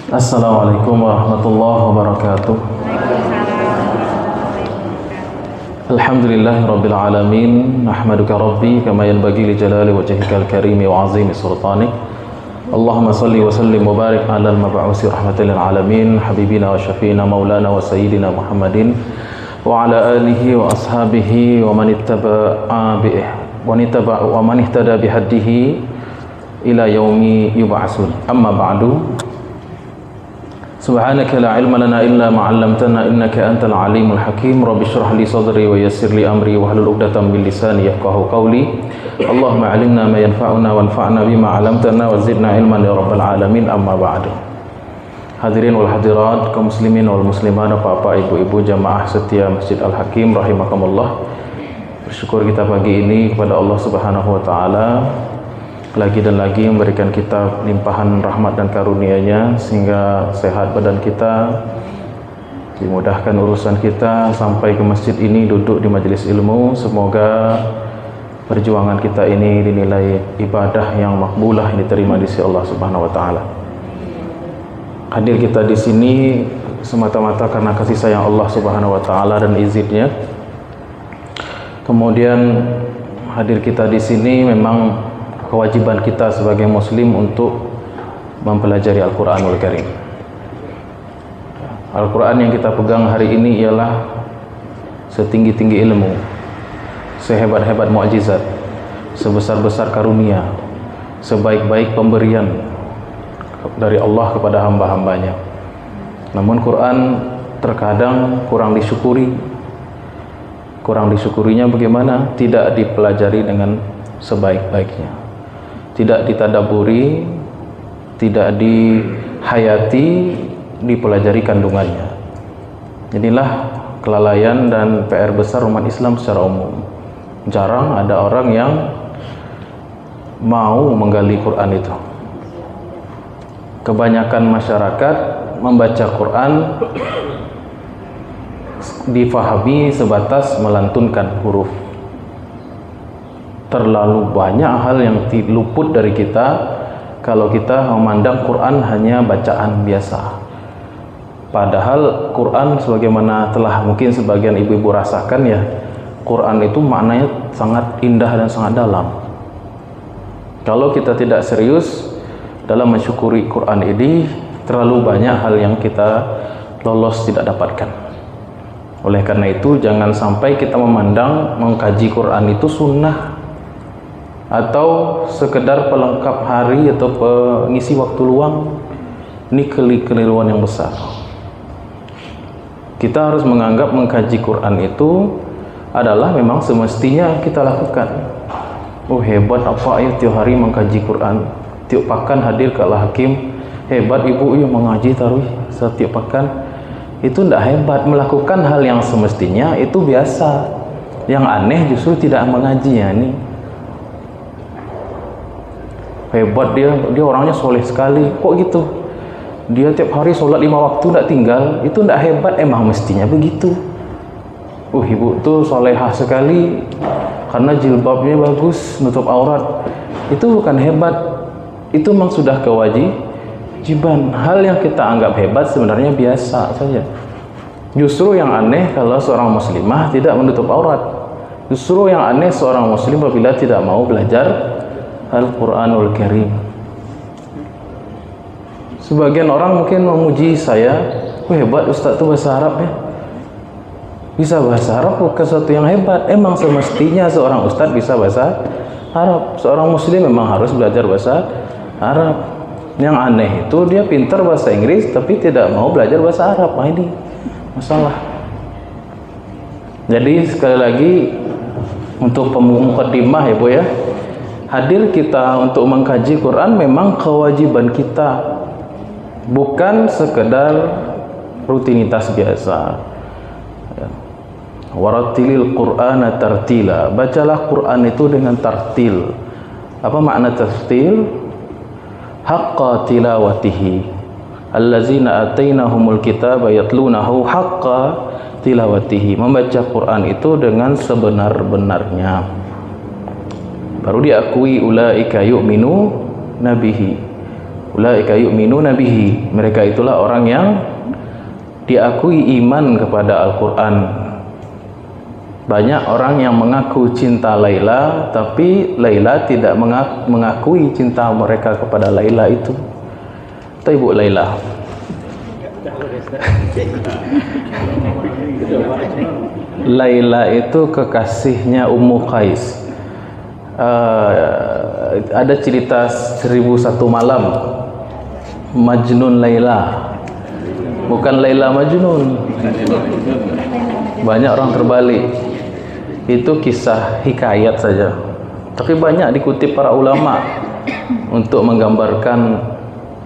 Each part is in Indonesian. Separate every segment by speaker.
Speaker 1: Assalamualaikum warahmatullahi wabarakatuh. Alhamdulillahi rabbil alamin. Nahmaduka rabbi kama yanbaghi li jalali wajhikal karimi wa azimi sultanik. Allahumma salli wa sallim wa barik ala al-mab'usi rahmatan lil alamin habibina wa syafiina maulana wa sayyidina Muhammadin wa ala alihi wa ashabihi wa man ittaba'a wa man ihtada bihadihi ila yaumi yub'atsun. Amma ba'du. Subhanaka la ilma lana illa ma 'allamtana innaka antal alimul hakim. Rabbi shrah li sadri wa yassir li amri wahlul 'uqdatam min lisani yafqahu qawli. Allahumma 'allimna ma yanfa'una wanfa'na bima 'allamtana wa zidna ilman ya rabbal alamin. Amma ba'du. Hadirin wal hadirat, kaum muslimin wal muslimat, bapak ibu-ibu jamaah setia Masjid Al-Hakim rahimakumullah. Bersyukur kita pagi ini kepada Allah Subhanahu wa taala lagi dan lagi memberikan kita limpahan rahmat dan karunia-Nya sehingga sehat badan kita, dimudahkan urusan kita sampai ke masjid ini duduk di majelis ilmu. Semoga perjuangan kita ini dinilai ibadah yang makbulah, yang diterima di sisi Allah Subhanahu wa taala. Hadir kita di sini semata-mata karena kasih sayang Allah Subhanahu wa taala dan izinnya. Kemudian hadir kita di sini memang kewajiban kita sebagai muslim untuk mempelajari Al-Quranul Karim. Al-Quran yang kita pegang hari ini ialah setinggi-tinggi ilmu, sehebat-hebat mukjizat, sebesar-besar karunia, sebaik-baik pemberian dari Allah kepada hamba-hambanya. Namun Quran terkadang kurang disyukuri. Kurang disyukurinya bagaimana? Tidak dipelajari dengan sebaik-baiknya, tidak ditadaburi, tidak dihayati, dipelajari kandungannya. Inilah kelalaian dan PR besar umat Islam secara umum. Jarang ada orang yang mau menggali Quran itu. Kebanyakan masyarakat membaca Quran difahami sebatas melantunkan huruf. Terlalu banyak hal yang luput dari kita kalau kita memandang Quran hanya bacaan biasa. Padahal Quran sebagaimana telah mungkin sebagian ibu-ibu rasakan ya, Quran itu maknanya sangat indah dan sangat dalam. Kalau kita tidak serius dalam mensyukuri Quran ini, terlalu banyak hal yang kita lolos tidak dapatkan. Oleh karena itu jangan sampai kita memandang mengkaji Quran itu sunnah atau sekedar pelengkap hari atau pengisi waktu luang. Ini keliruan yang besar. Kita harus menganggap mengkaji Quran itu adalah memang semestinya kita lakukan. Oh hebat apa ya tiap hari mengkaji Quran, tiap pekan hadir ke Al-Hakim. Hebat ibu yang mengaji taruh setiap pekan. Itu tidak hebat. Melakukan hal yang semestinya itu biasa. Yang aneh justru tidak mengajinya ini. Hebat dia orangnya soleh sekali. Kok gitu? Dia tiap hari sholat 5 waktu tidak tinggal. Itu tidak hebat, emang mestinya begitu. Ibu tuh solehah sekali karena jilbabnya bagus, nutup aurat. Itu bukan hebat. Itu memang sudah kewajiban. Hal yang kita anggap hebat sebenarnya biasa saja. Justru yang aneh kalau seorang muslimah tidak menutup aurat. Justru yang aneh seorang muslim apabila tidak mau belajar Al-Quranul Karim. Sebagian orang mungkin memuji saya, hebat Ustaz itu bahasa Arab ya. Bisa bahasa Arab bukan sesuatu yang hebat. Emang semestinya seorang Ustaz bisa bahasa Arab. Seorang muslim memang harus belajar bahasa Arab. Yang aneh itu dia pintar bahasa Inggris tapi tidak mau belajar bahasa Arab. Nah, ini masalah. Jadi sekali lagi untuk pemukaddimah ya Bu ya, hadir kita untuk mengkaji Quran memang kewajiban kita, bukan sekedar rutinitas biasa. Warattilil Qur'ana tartila. Bacalah Quran itu dengan tartil. Apa makna tartil? Haqqa tilawatihi. Allazina atainahumul kitaba yatlunahu haqqa tilawatihi. Membaca Quran itu dengan sebenar-benarnya. Baru diakui ulaika yu'minu nabihi. Ulaika yu'minuna bihi, mereka itulah orang yang diakui iman kepada Al-Quran. Banyak orang yang mengaku cinta Laila, tapi Laila tidak mengakui cinta mereka kepada Laila itu. Itu Ibu Laila. Laila itu kekasihnya Ummu Qais. Ada cerita 1001 malam, Majnun Laila, bukan Laila Majnun. Banyak orang terbalik. Itu kisah hikayat saja, tapi banyak dikutip para ulama untuk menggambarkan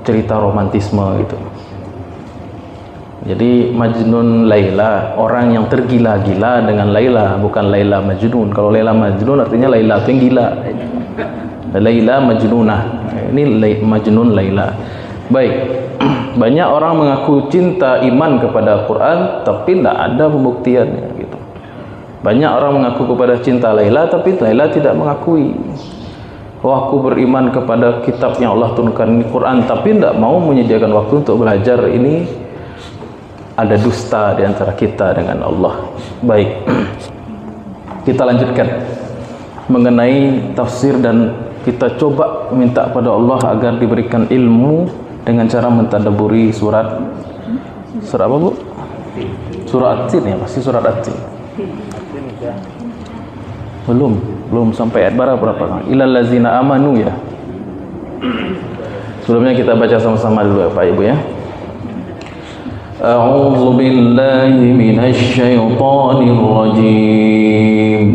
Speaker 1: cerita romantisme gitu. Jadi Majnun Laila, orang yang tergila-gila dengan Laila, bukan Laila Majnun. Kalau Laila Majnun artinya Laila itu yang gila. Laila Majnunah, ini Majnun Laila. Baik, banyak orang mengaku cinta iman kepada Al-Quran, tapi tidak ada pembuktiannya gitu. Banyak orang mengaku kepada cinta Laila, tapi Laila tidak mengakui. Oh, aku beriman kepada kitab yang Allah turunkan di Quran, tapi tidak mau menyediakan waktu untuk belajar. Ini ada dusta di antara kita dengan Allah. Baik, kita lanjutkan mengenai tafsir, dan kita coba minta pada Allah agar diberikan ilmu dengan cara mentadabburi surat apa Bu? Surat At-Tin ya, pasti surat At-Tin. Belum sampai ayat berapa? Ilal ladzina amanu ya. Sebelumnya kita baca sama-sama dulu Pak Ibu ya. A'udzu billahi minasy syaithanir rajim.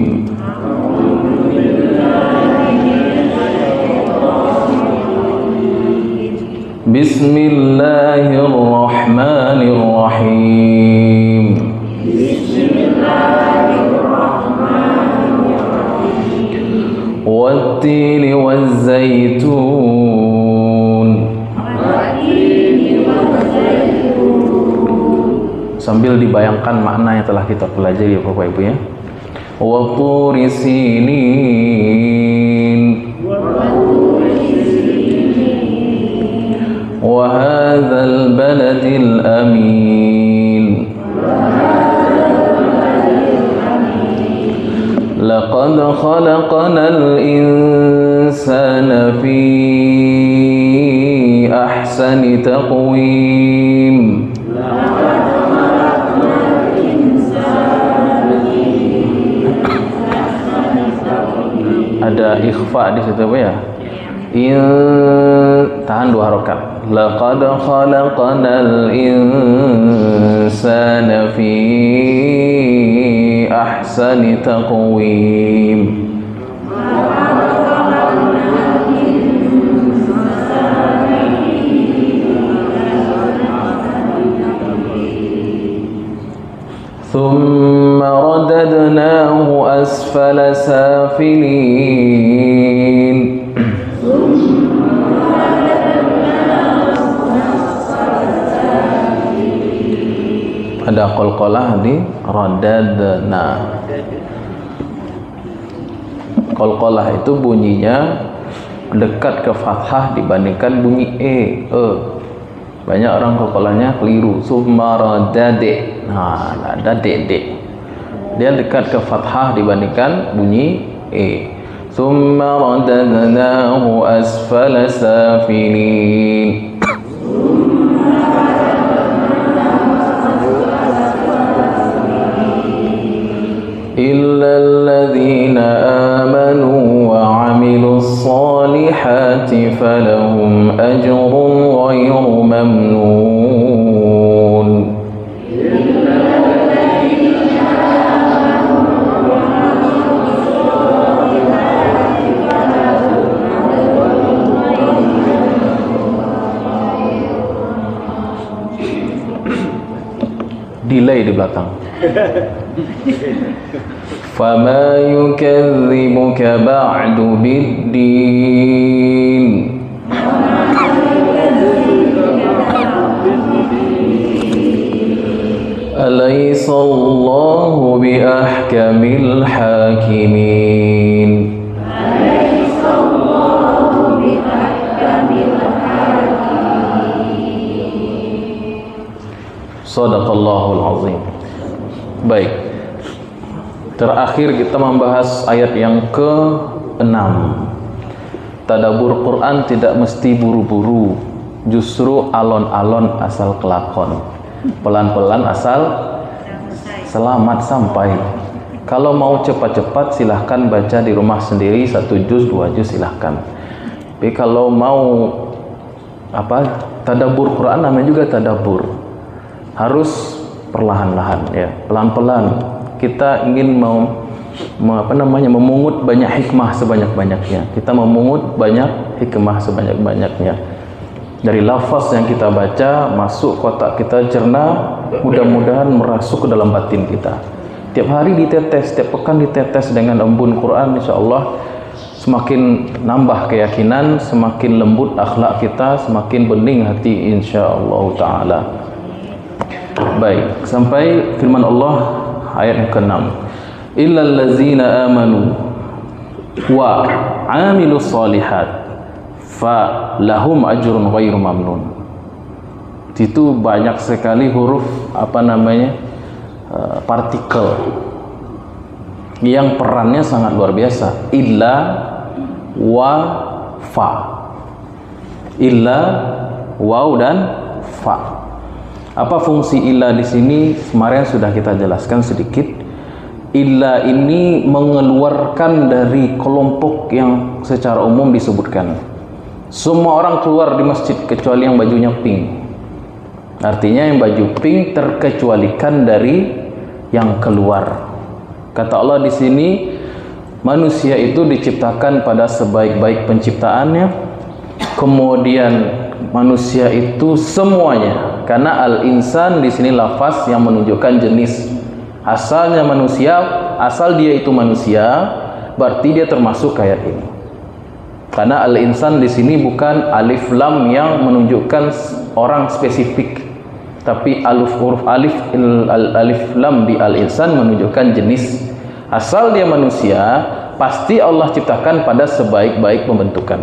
Speaker 1: Bismillahirrahmanirrahim. Wat-tini waz-zaitun. Sambil dibayangkan makna yang telah kita pelajari Bapak Ibu ya. Wa-turi sinin. Wa hadzal baladil amin. Laqad khalaqnal insana fi ahsani taqwim. Ada ikhfa di situ ya. Tahan 2 harokat. Laqad khalaqnal insana fi ahsani taqwim. Thumma radadnahu asfala safilin. Ada qalqalah di radadna. Qalqalah itu bunyinya dekat ke fathah dibandingkan bunyi e. Banyak orang qalqalahnya keliru. Summa radade. Nah, ada dede. Dia dekat ke fathah dibandingkan bunyi e. Summa radadnahu asfala safilin. Illalladzina amanu wa 'amilus solihati falahum ajrun ghairu mamnun. Delay di belakang. Fama yukadzibuka ba'du biddin. Alaysa Allahu bi ahkamil hakimin. Shadaqallahul azim. Baik. Terakhir kita membahas ayat yang ke-6. Tadabbur Quran tidak mesti buru-buru, justru alon-alon asal kelakon. Pelan-pelan asal selamat sampai. Kalau mau cepat-cepat silahkan baca di rumah sendiri 1 juz 2 juz silahkan. Tapi kalau mau tadabbur Quran namanya juga tadabbur, harus perlahan-lahan ya, pelan-pelan. Kita ingin memungut banyak hikmah sebanyak-banyaknya. Kita memungut banyak hikmah sebanyak-banyaknya. Dari lafaz yang kita baca masuk kotak kita cerna, mudah-mudahan merasuk ke dalam batin kita. Tiap hari ditetes, tiap pekan ditetes dengan embun Quran, insyaallah semakin nambah keyakinan, semakin lembut akhlak kita, semakin bening hati insyaallah taala. Baik, sampai firman Allah ayat yang ke-6. Illal ladzina amanu wa 'amilus shalihat fa lahum ajrun ghairu mamnun. Itu banyak sekali huruf partikel yang perannya sangat luar biasa. Illa wa fa. Illa, waw dan fa. Apa fungsi illa di sini? Kemarin sudah kita jelaskan sedikit. Illa ini mengeluarkan dari kelompok yang secara umum disebutkan. Semua orang keluar di masjid kecuali yang bajunya pink. Artinya yang baju pink terkecualikan dari yang keluar. Kata Allah di sini, manusia itu diciptakan pada sebaik-baik penciptaannya. Kemudian manusia itu semuanya, karena al-insan di sini lafaz yang menunjukkan jenis. Asalnya manusia, asal dia itu manusia, berarti dia termasuk ayat ini. Karena al-insan di sini bukan alif lam yang menunjukkan orang spesifik, tapi huruf alif lam di al-insan menunjukkan jenis. Asal dia manusia, pasti Allah ciptakan pada sebaik-baik pembentukan.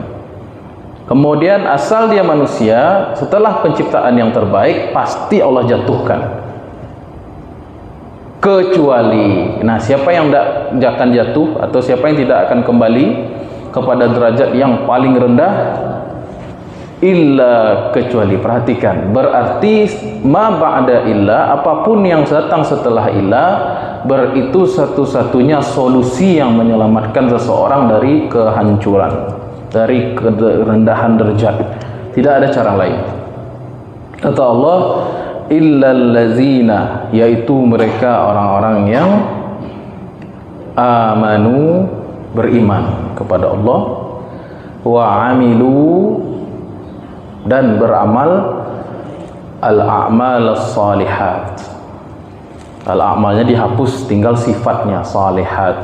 Speaker 1: Kemudian asal dia manusia, setelah penciptaan yang terbaik pasti Allah jatuhkan. Kecuali, siapa yang tidak akan jatuh atau siapa yang tidak akan kembali kepada derajat yang paling rendah? Illa, kecuali. Perhatikan, berarti ma ba'da illa, apapun yang datang setelah illa, itu satu-satunya solusi yang menyelamatkan seseorang dari kehancuran, dari kerendahan derajat. Tidak ada cara lain. Kata Allah, illal ladzina, yaitu mereka orang-orang yang amanu, beriman kepada Allah, wa amilu, dan beramal al-a'mal as-salihat. Al-a'malnya dihapus, tinggal sifatnya salihat.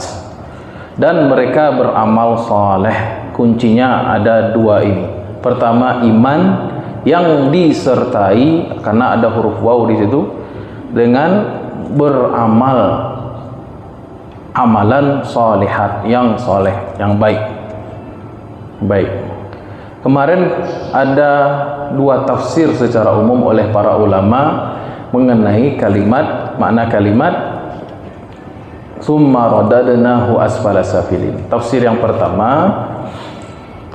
Speaker 1: Dan mereka beramal saleh. Kuncinya ada dua ini. Pertama, iman yang disertai, karena ada huruf waw di situ, dengan beramal amalan salihat, yang soleh, yang baik. Baik. Kemarin ada dua tafsir secara umum oleh para ulama mengenai makna kalimat summa radadnahu asfala safilin. Tafsir yang pertama,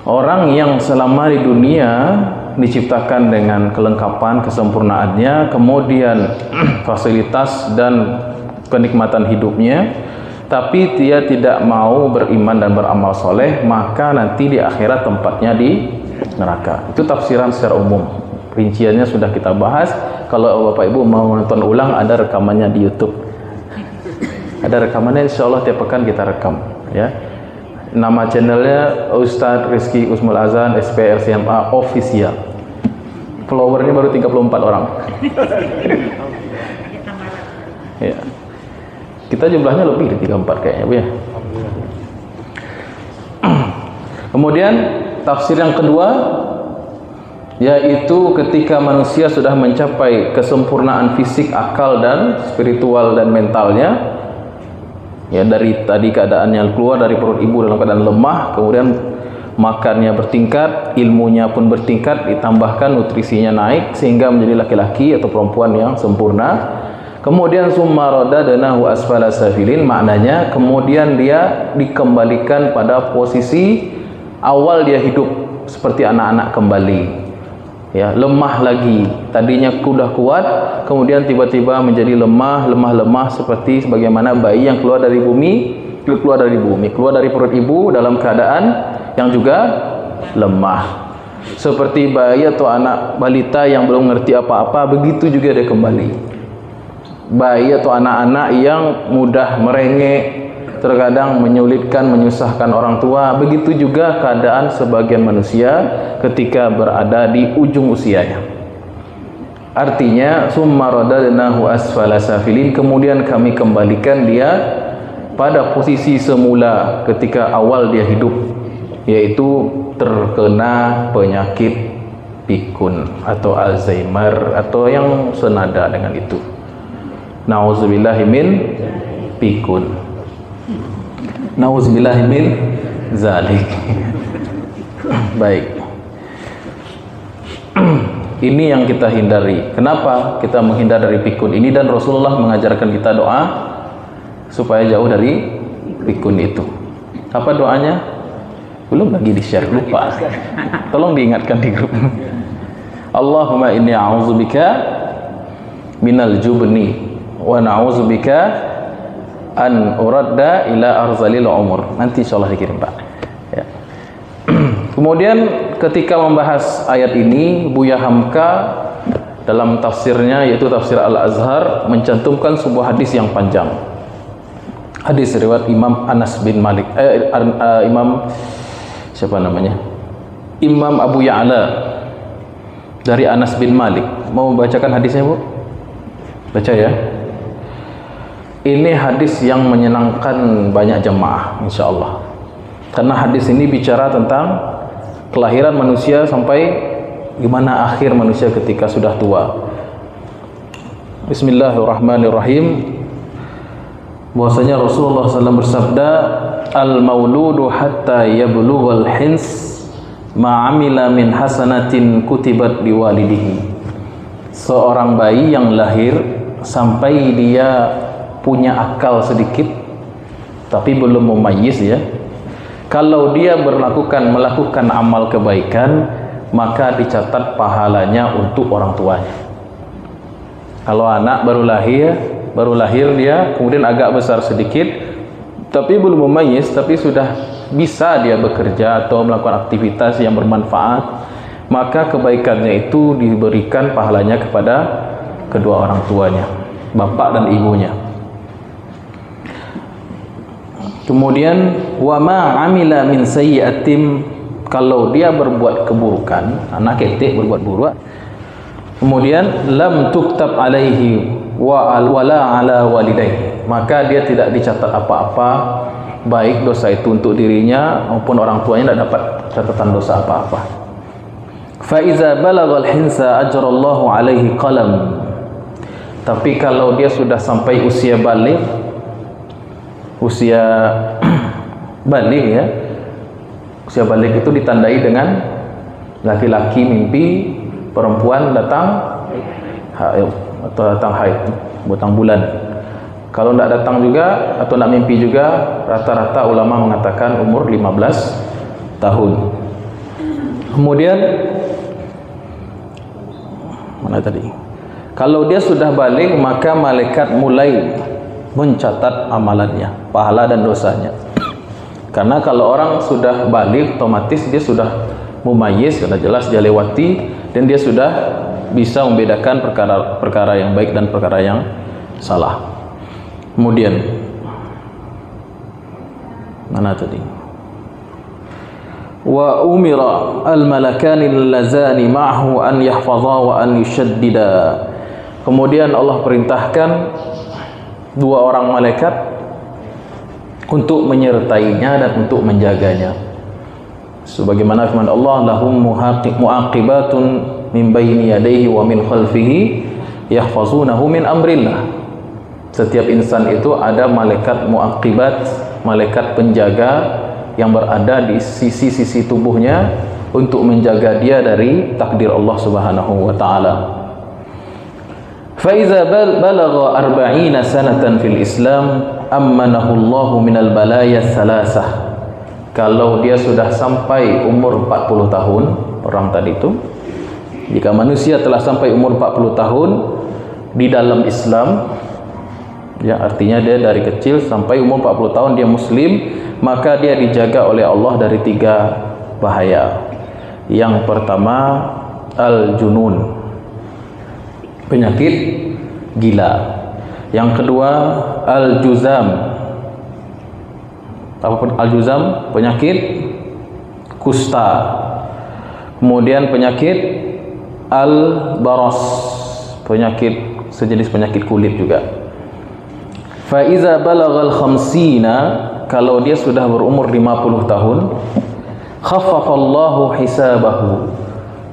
Speaker 1: orang yang selama di dunia diciptakan dengan kelengkapan, kesempurnaannya, kemudian fasilitas dan kenikmatan hidupnya, tapi dia tidak mau beriman dan beramal soleh, maka nanti di akhirat tempatnya di neraka. Itu tafsiran secara umum. Rinciannya sudah kita bahas. Kalau Bapak Ibu mau nonton ulang, ada rekamannya di YouTube. Ada rekamannya, insya Allah tiap pekan kita rekam. Ya. Nama channelnya Ustadz Rizky Usmul Azan SPRCMA Official. Followernya baru 34 orang. Ya. Kita jumlahnya lebih dari 34 kayaknya, Bu ya. Kemudian tafsir yang kedua, yaitu ketika manusia sudah mencapai kesempurnaan fisik, akal dan spiritual dan mentalnya, ya, dari tadi keadaannya keluar dari perut ibu dalam keadaan lemah, kemudian makannya bertingkat, ilmunya pun bertingkat, ditambahkan nutrisinya naik sehingga menjadi laki-laki atau perempuan yang sempurna. Kemudian summa radadnahu asfala safilin, maknanya kemudian dia dikembalikan pada posisi awal dia hidup seperti anak-anak kembali. Ya, lemah lagi. Tadinya sudah kuat, kemudian tiba-tiba menjadi lemah seperti sebagaimana bayi yang keluar dari bumi, keluar dari perut ibu dalam keadaan yang juga lemah. Seperti bayi atau anak balita yang belum mengerti apa-apa, begitu juga dia kembali. Bayi atau anak-anak yang mudah merengek, terkadang menyulitkan, menyusahkan orang tua, begitu juga keadaan sebagian manusia ketika berada di ujung usianya. Artinya summa radadnahu asfala safilin, kemudian kami kembalikan dia pada posisi semula ketika awal dia hidup, yaitu terkena penyakit pikun atau Alzheimer atau yang senada dengan itu. Nauzubillahi min pikun, nauzubillahi min zalik. Baik. Ini yang kita hindari. Kenapa kita menghindar dari pikun ini? Dan Rasulullah mengajarkan kita doa supaya jauh dari pikun itu. Apa doanya? Belum lagi di-share, lupa. Tolong diingatkan di grup. Allahumma inni a'udzubika minal jubni wa na'udzubika an uradda ila arzalil umur. Nanti insyaallah dikirim, Pak. Ya. Kemudian ketika membahas ayat ini, Buya Hamka dalam tafsirnya, yaitu tafsir Al-Azhar, mencantumkan sebuah hadis yang panjang. Hadis riwayat Imam Anas bin Malik, Imam siapa namanya? Imam Abu Ya'la dari Anas bin Malik. Mau bacakan hadisnya, Bu? Baca ya. Ini hadis yang menyenangkan banyak jemaah, insyaallah. Karena hadis ini bicara tentang kelahiran manusia sampai gimana akhir manusia ketika sudah tua. Bismillahirrahmanirrahim. Bahwasanya Rasulullah SAW bersabda, al-mauludu hatta yablughal hins ma amila min hasanatin kutibat liwalidihi. Seorang bayi yang lahir sampai dia punya akal sedikit tapi belum memayyiz, ya, kalau dia melakukan amal kebaikan, maka dicatat pahalanya untuk orang tuanya. Kalau anak baru lahir dia kemudian agak besar sedikit tapi belum memayyiz, tapi sudah bisa dia bekerja atau melakukan aktivitas yang bermanfaat, maka kebaikannya itu diberikan pahalanya kepada kedua orang tuanya, bapak dan ibunya. Kemudian wa ma amila min sayyi'atin, kalau dia berbuat keburukan, anak ketik berbuat buruk, kemudian lam tuktab alaihi wala ala walidayhi, maka dia tidak dicatat apa-apa, baik dosa itu untuk dirinya maupun orang tuanya tidak dapat catatan dosa apa-apa. Fa iza balagal hinsa ajrallahu alaihi qalam, tapi kalau dia sudah sampai usia balik ya, usia balik itu ditandai dengan laki-laki mimpi, perempuan datang haid atau datang haid, datang bulan. Kalau tidak datang juga atau tidak mimpi juga, rata-rata ulama mengatakan umur 15 tahun. Kemudian mana tadi? Kalau dia sudah balik, maka malaikat mulai mencatat amalannya, pahala dan dosanya. Karena kalau orang sudah balik, otomatis dia sudah mumayyiz, sudah jelas dia lewati, dan dia sudah bisa membedakan perkara yang baik dan perkara yang salah. Kemudian mana tadi? Wa umira al-malakani allazani ma'ahu an yahfadha wa an yushaddida. Kemudian Allah perintahkan dua orang malaikat untuk menyertainya dan untuk menjaganya. Sebagaimana firman Allah, lahum muaqibatun min baini yadayhi wa min khalfihi yahfazunahu min amrillah. Setiap insan itu ada malaikat muaqibat, malaikat penjaga yang berada di sisi-sisi tubuhnya untuk menjaga dia dari takdir Allah Subhanahu wa taala. Fa iza balagha 40 sanatan fil Islam ammanahu Allah minal balaya salasah. Kalau dia sudah sampai umur 40 tahun, orang tadi itu, jika manusia telah sampai umur 40 tahun di dalam Islam, ya artinya dia dari kecil sampai umur 40 tahun dia muslim, maka dia dijaga oleh Allah dari 3 bahaya. Yang pertama al-junun, penyakit gila. Yang kedua al-juzam. Apapun al-juzam, penyakit kusta. Kemudian penyakit al-baras, penyakit sejenis penyakit kulit juga. Fa iza balagal khamsina, kalau dia sudah berumur 50 tahun, khaffafallahu hisabahu,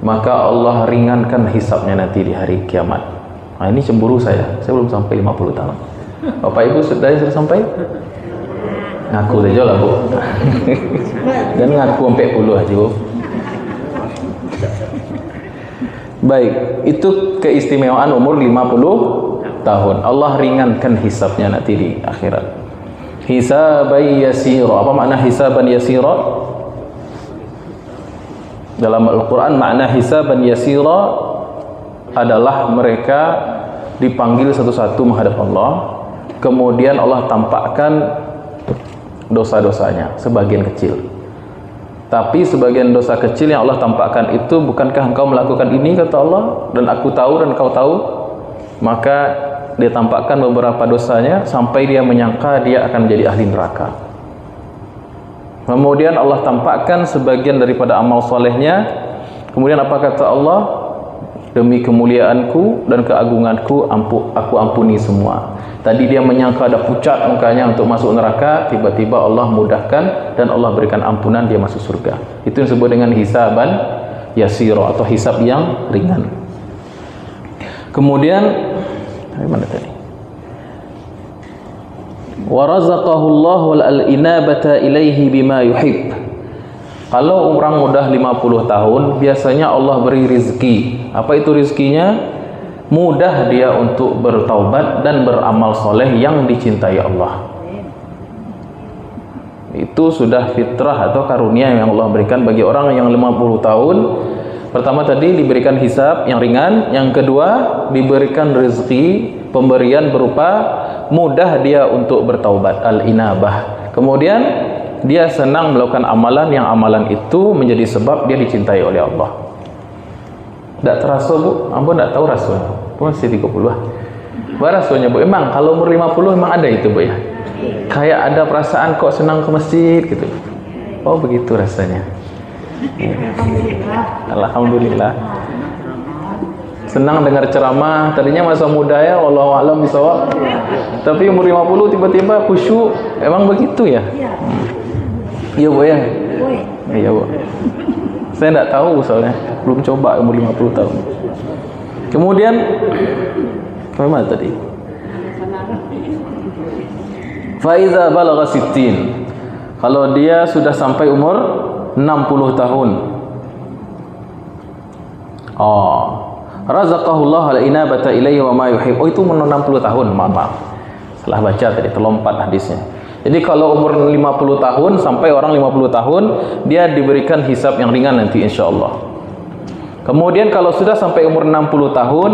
Speaker 1: maka Allah ringankan hisabnya nanti di hari kiamat. Nah, ini cemburu saya belum sampai 50 tahun. Bapak Ibu sudah sampai? Ngaku saja lah Bu. Dan ngaku sampai 10 aja Bu. Baik, itu keistimewaan umur 50 tahun. Allah ringankan hisabnya nanti di akhirat. Hisaban yasira. Apa makna hisaban yasira? Dalam Al-Quran makna hisaban yasira adalah mereka dipanggil satu-satu menghadap Allah, kemudian Allah tampakkan dosa-dosanya sebagian kecil. Tapi sebagian dosa kecil yang Allah tampakkan itu, bukankah engkau melakukan ini, kata Allah, dan aku tahu dan kau tahu? Maka dia tampakkan beberapa dosanya sampai dia menyangka dia akan menjadi ahli neraka. Kemudian Allah tampakkan sebagian daripada amal solehnya. Kemudian apa kata Allah? Demi kemuliaanku dan keagunganku aku ampuni semua. Tadi dia menyangka ada pucat mukanya untuk masuk neraka, tiba-tiba Allah mudahkan dan Allah berikan ampunan, dia masuk surga. Itu yang disebut dengan hisaban yasira atau hisab yang ringan. Kemudian mana tadi? Wa razaqahu Allahu al-inabata ilaihi bima yuhib. Kalau orang mudah 50 tahun, biasanya Allah beri rizki. Apa itu rizkinya? Mudah dia untuk bertaubat dan beramal soleh yang dicintai Allah. Itu sudah fitrah atau karunia yang Allah berikan bagi orang yang 50 tahun. Pertama tadi diberikan hisab yang ringan. Yang kedua diberikan rizki, pemberian berupa mudah dia untuk bertaubat, al-inabah. Kemudian dia senang melakukan amalan yang amalan itu menjadi sebab dia dicintai oleh Allah. Tak terasa Bu? Ampun tak tahu rasanya. Masih 30 lah. Apa rasanya Bu? Emang kalau umur 50 emang ada itu Bu ya? Kayak ada perasaan kok senang ke masjid gitu. Oh begitu rasanya. Alhamdulillah. Senang dengar ceramah. Tadinya masa muda ya, wallahu a'lam bishawab. Tapi umur 50 tiba-tiba khusyuk. Emang begitu ya? Iya Bu ya? Iya Bu. Saya tidak tahu soalnya, belum coba umur 50 tahun. Kemudian bagaimana tadi? Faiza balagha 60. Kalau dia sudah sampai umur 60 tahun. Razaqahu Allah al-inabata ilaihi wa ma yuhib. Oh itu umur 60 tahun, maaf. Salah baca tadi, terlompat hadisnya. Jadi kalau umur 50 tahun sampai orang 50 tahun, dia diberikan hisab yang ringan nanti insyaallah. Kemudian kalau sudah sampai umur 60 tahun,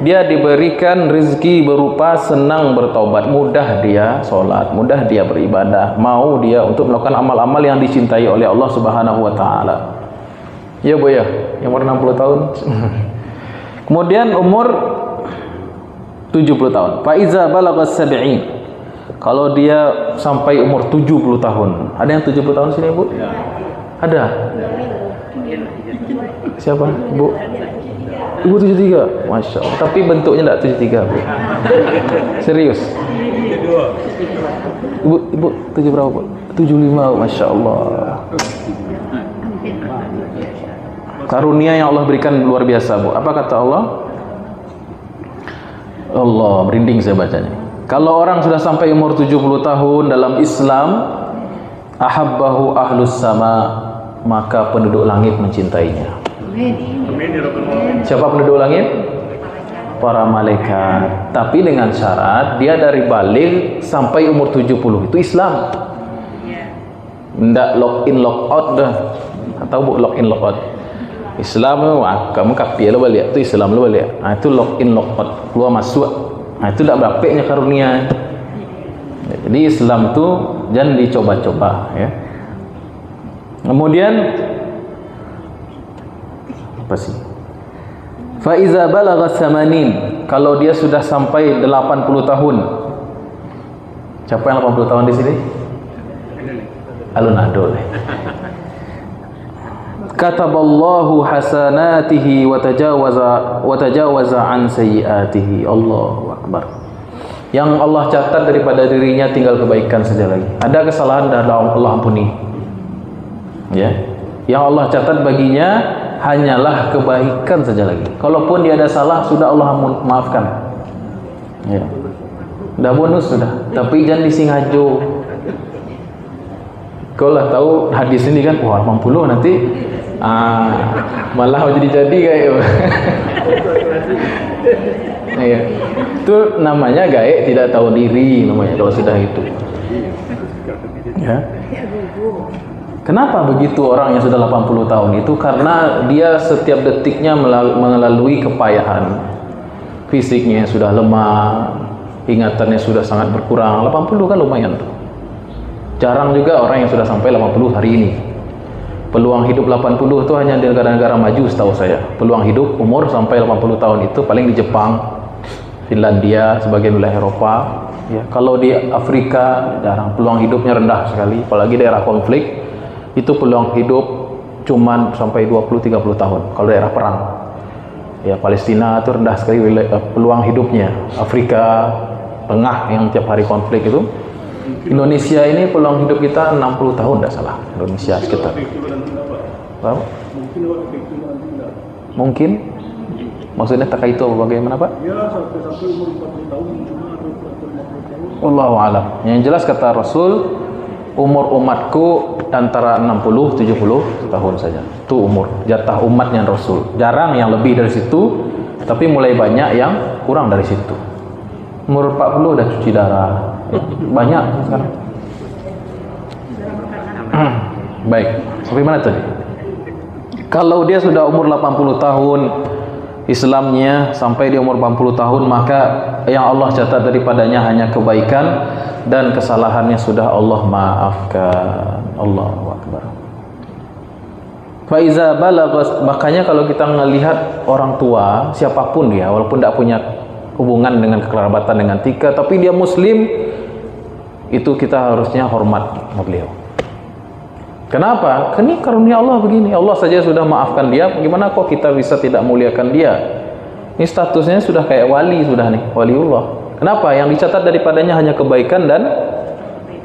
Speaker 1: dia diberikan rezeki berupa senang bertaubat, mudah dia sholat, mudah dia beribadah, mau dia untuk melakukan amal-amal yang dicintai oleh Allah Subhanahu wa taala. Ya Bu ya, yang umur 60 tahun. Kemudian umur 70 tahun. Fa iza balagha 70. Kalau dia sampai umur 70 tahun. Ada yang 70 tahun sini Bu? Ya. Ada? Siapa? Bu? Ibu 73? Masya Allah. Tapi bentuknya tidak 73 Bu. Serius? Ibu 7 berapa Bu? 75. Masya Allah. Karunia yang Allah berikan luar biasa Bu. Apa kata Allah? Allah, merinding saya bacanya. Kalau orang sudah sampai umur 70 tahun dalam Islam, ahabbahu ahlus sama, maka penduduk langit mencintainya. Siapa penduduk langit? Para malaikat. Tapi dengan syarat dia dari baligh sampai umur 70. Itu Islam. Ndak lock in lock out dah. Tahu bu lock in lock out? Islam kamu kafir lo balik. Itu Islam lo balik. Nah, itu lock in lock out. Keluar masuk. Nah, itu ndak berapanya karunia. Jadi Islam tu jangan dicoba-coba ya. Kemudian apa sih? Fa iza balagha 80, kalau dia sudah sampai 80 tahun. Siapa yang 80 tahun di sini? Alun-adul. Kataballahu hasanatihi wa tajawaza an sayyiatihi. Allahu akbar. Yang Allah catat daripada dirinya tinggal kebaikan saja lagi. Ada kesalahan dan Allah ampuni. Ya. Yang Allah catat baginya hanyalah kebaikan saja lagi. Kalaupun dia ada salah, sudah Allah maafkan. Ya. Dah bonus sudah. Tapi jangan disengaja. Kau lah tahu hadis ini kan, wah 80 nanti malah jadi kayak ya. Itu namanya gaek tidak tahu diri namanya kalau sudah itu. Ya. Kenapa begitu orang yang sudah 80 tahun itu? Karena dia setiap detiknya melalui kepayahan. Fisiknya sudah lemah, ingatannya sudah sangat berkurang. 80 kan lumayan tuh. Jarang juga orang yang sudah sampai 80 hari ini. Peluang hidup 80 itu hanya di negara-negara maju setahu saya. Peluang hidup umur sampai 80 tahun itu paling di Jepang, Finlandia, sebagian wilayah Eropa. Ya, kalau di Afrika jarang, peluang hidupnya rendah sekali, apalagi daerah konflik. Itu peluang hidup cuman sampai 20-30 tahun kalau daerah perang. Ya, Palestina itu rendah sekali peluang hidupnya. Afrika Tengah yang tiap hari konflik itu. Indonesia ini peluang hidup kita 60 tahun tidak salah. Indonesia sekitar. Tahu? Mungkin? Maksudnya tak itu bagaimana Pak? Ya, sampai umur 40 tahun. Wallahu a'lam. Yang jelas kata Rasul, umur umatku antara 60-70 tahun saja. Itu umur jatah umatnya Rasul. Jarang yang lebih dari situ, tapi mulai banyak yang kurang dari situ. Umur 40 udah cuci darah. Banyak sekarang. Baik. Sampai mana tadi? Kalau dia sudah umur 80 tahun, Islamnya sampai di umur 80 tahun, maka yang Allah catat daripadanya hanya kebaikan dan kesalahannya sudah Allah maafkan. Allahu akbar. Fa iza balagha, makanya kalau kita melihat orang tua siapapun dia, walaupun tidak punya hubungan dengan kekerabatan dengan tika, tapi dia muslim, itu kita harusnya hormat beliau. Kenapa? Ini karunia Allah begini. Allah saja sudah maafkan dia, bagaimana kok kita bisa tidak muliakan dia? Ini statusnya sudah kayak wali sudah nih, waliullah. Kenapa? Yang dicatat daripadanya hanya kebaikan dan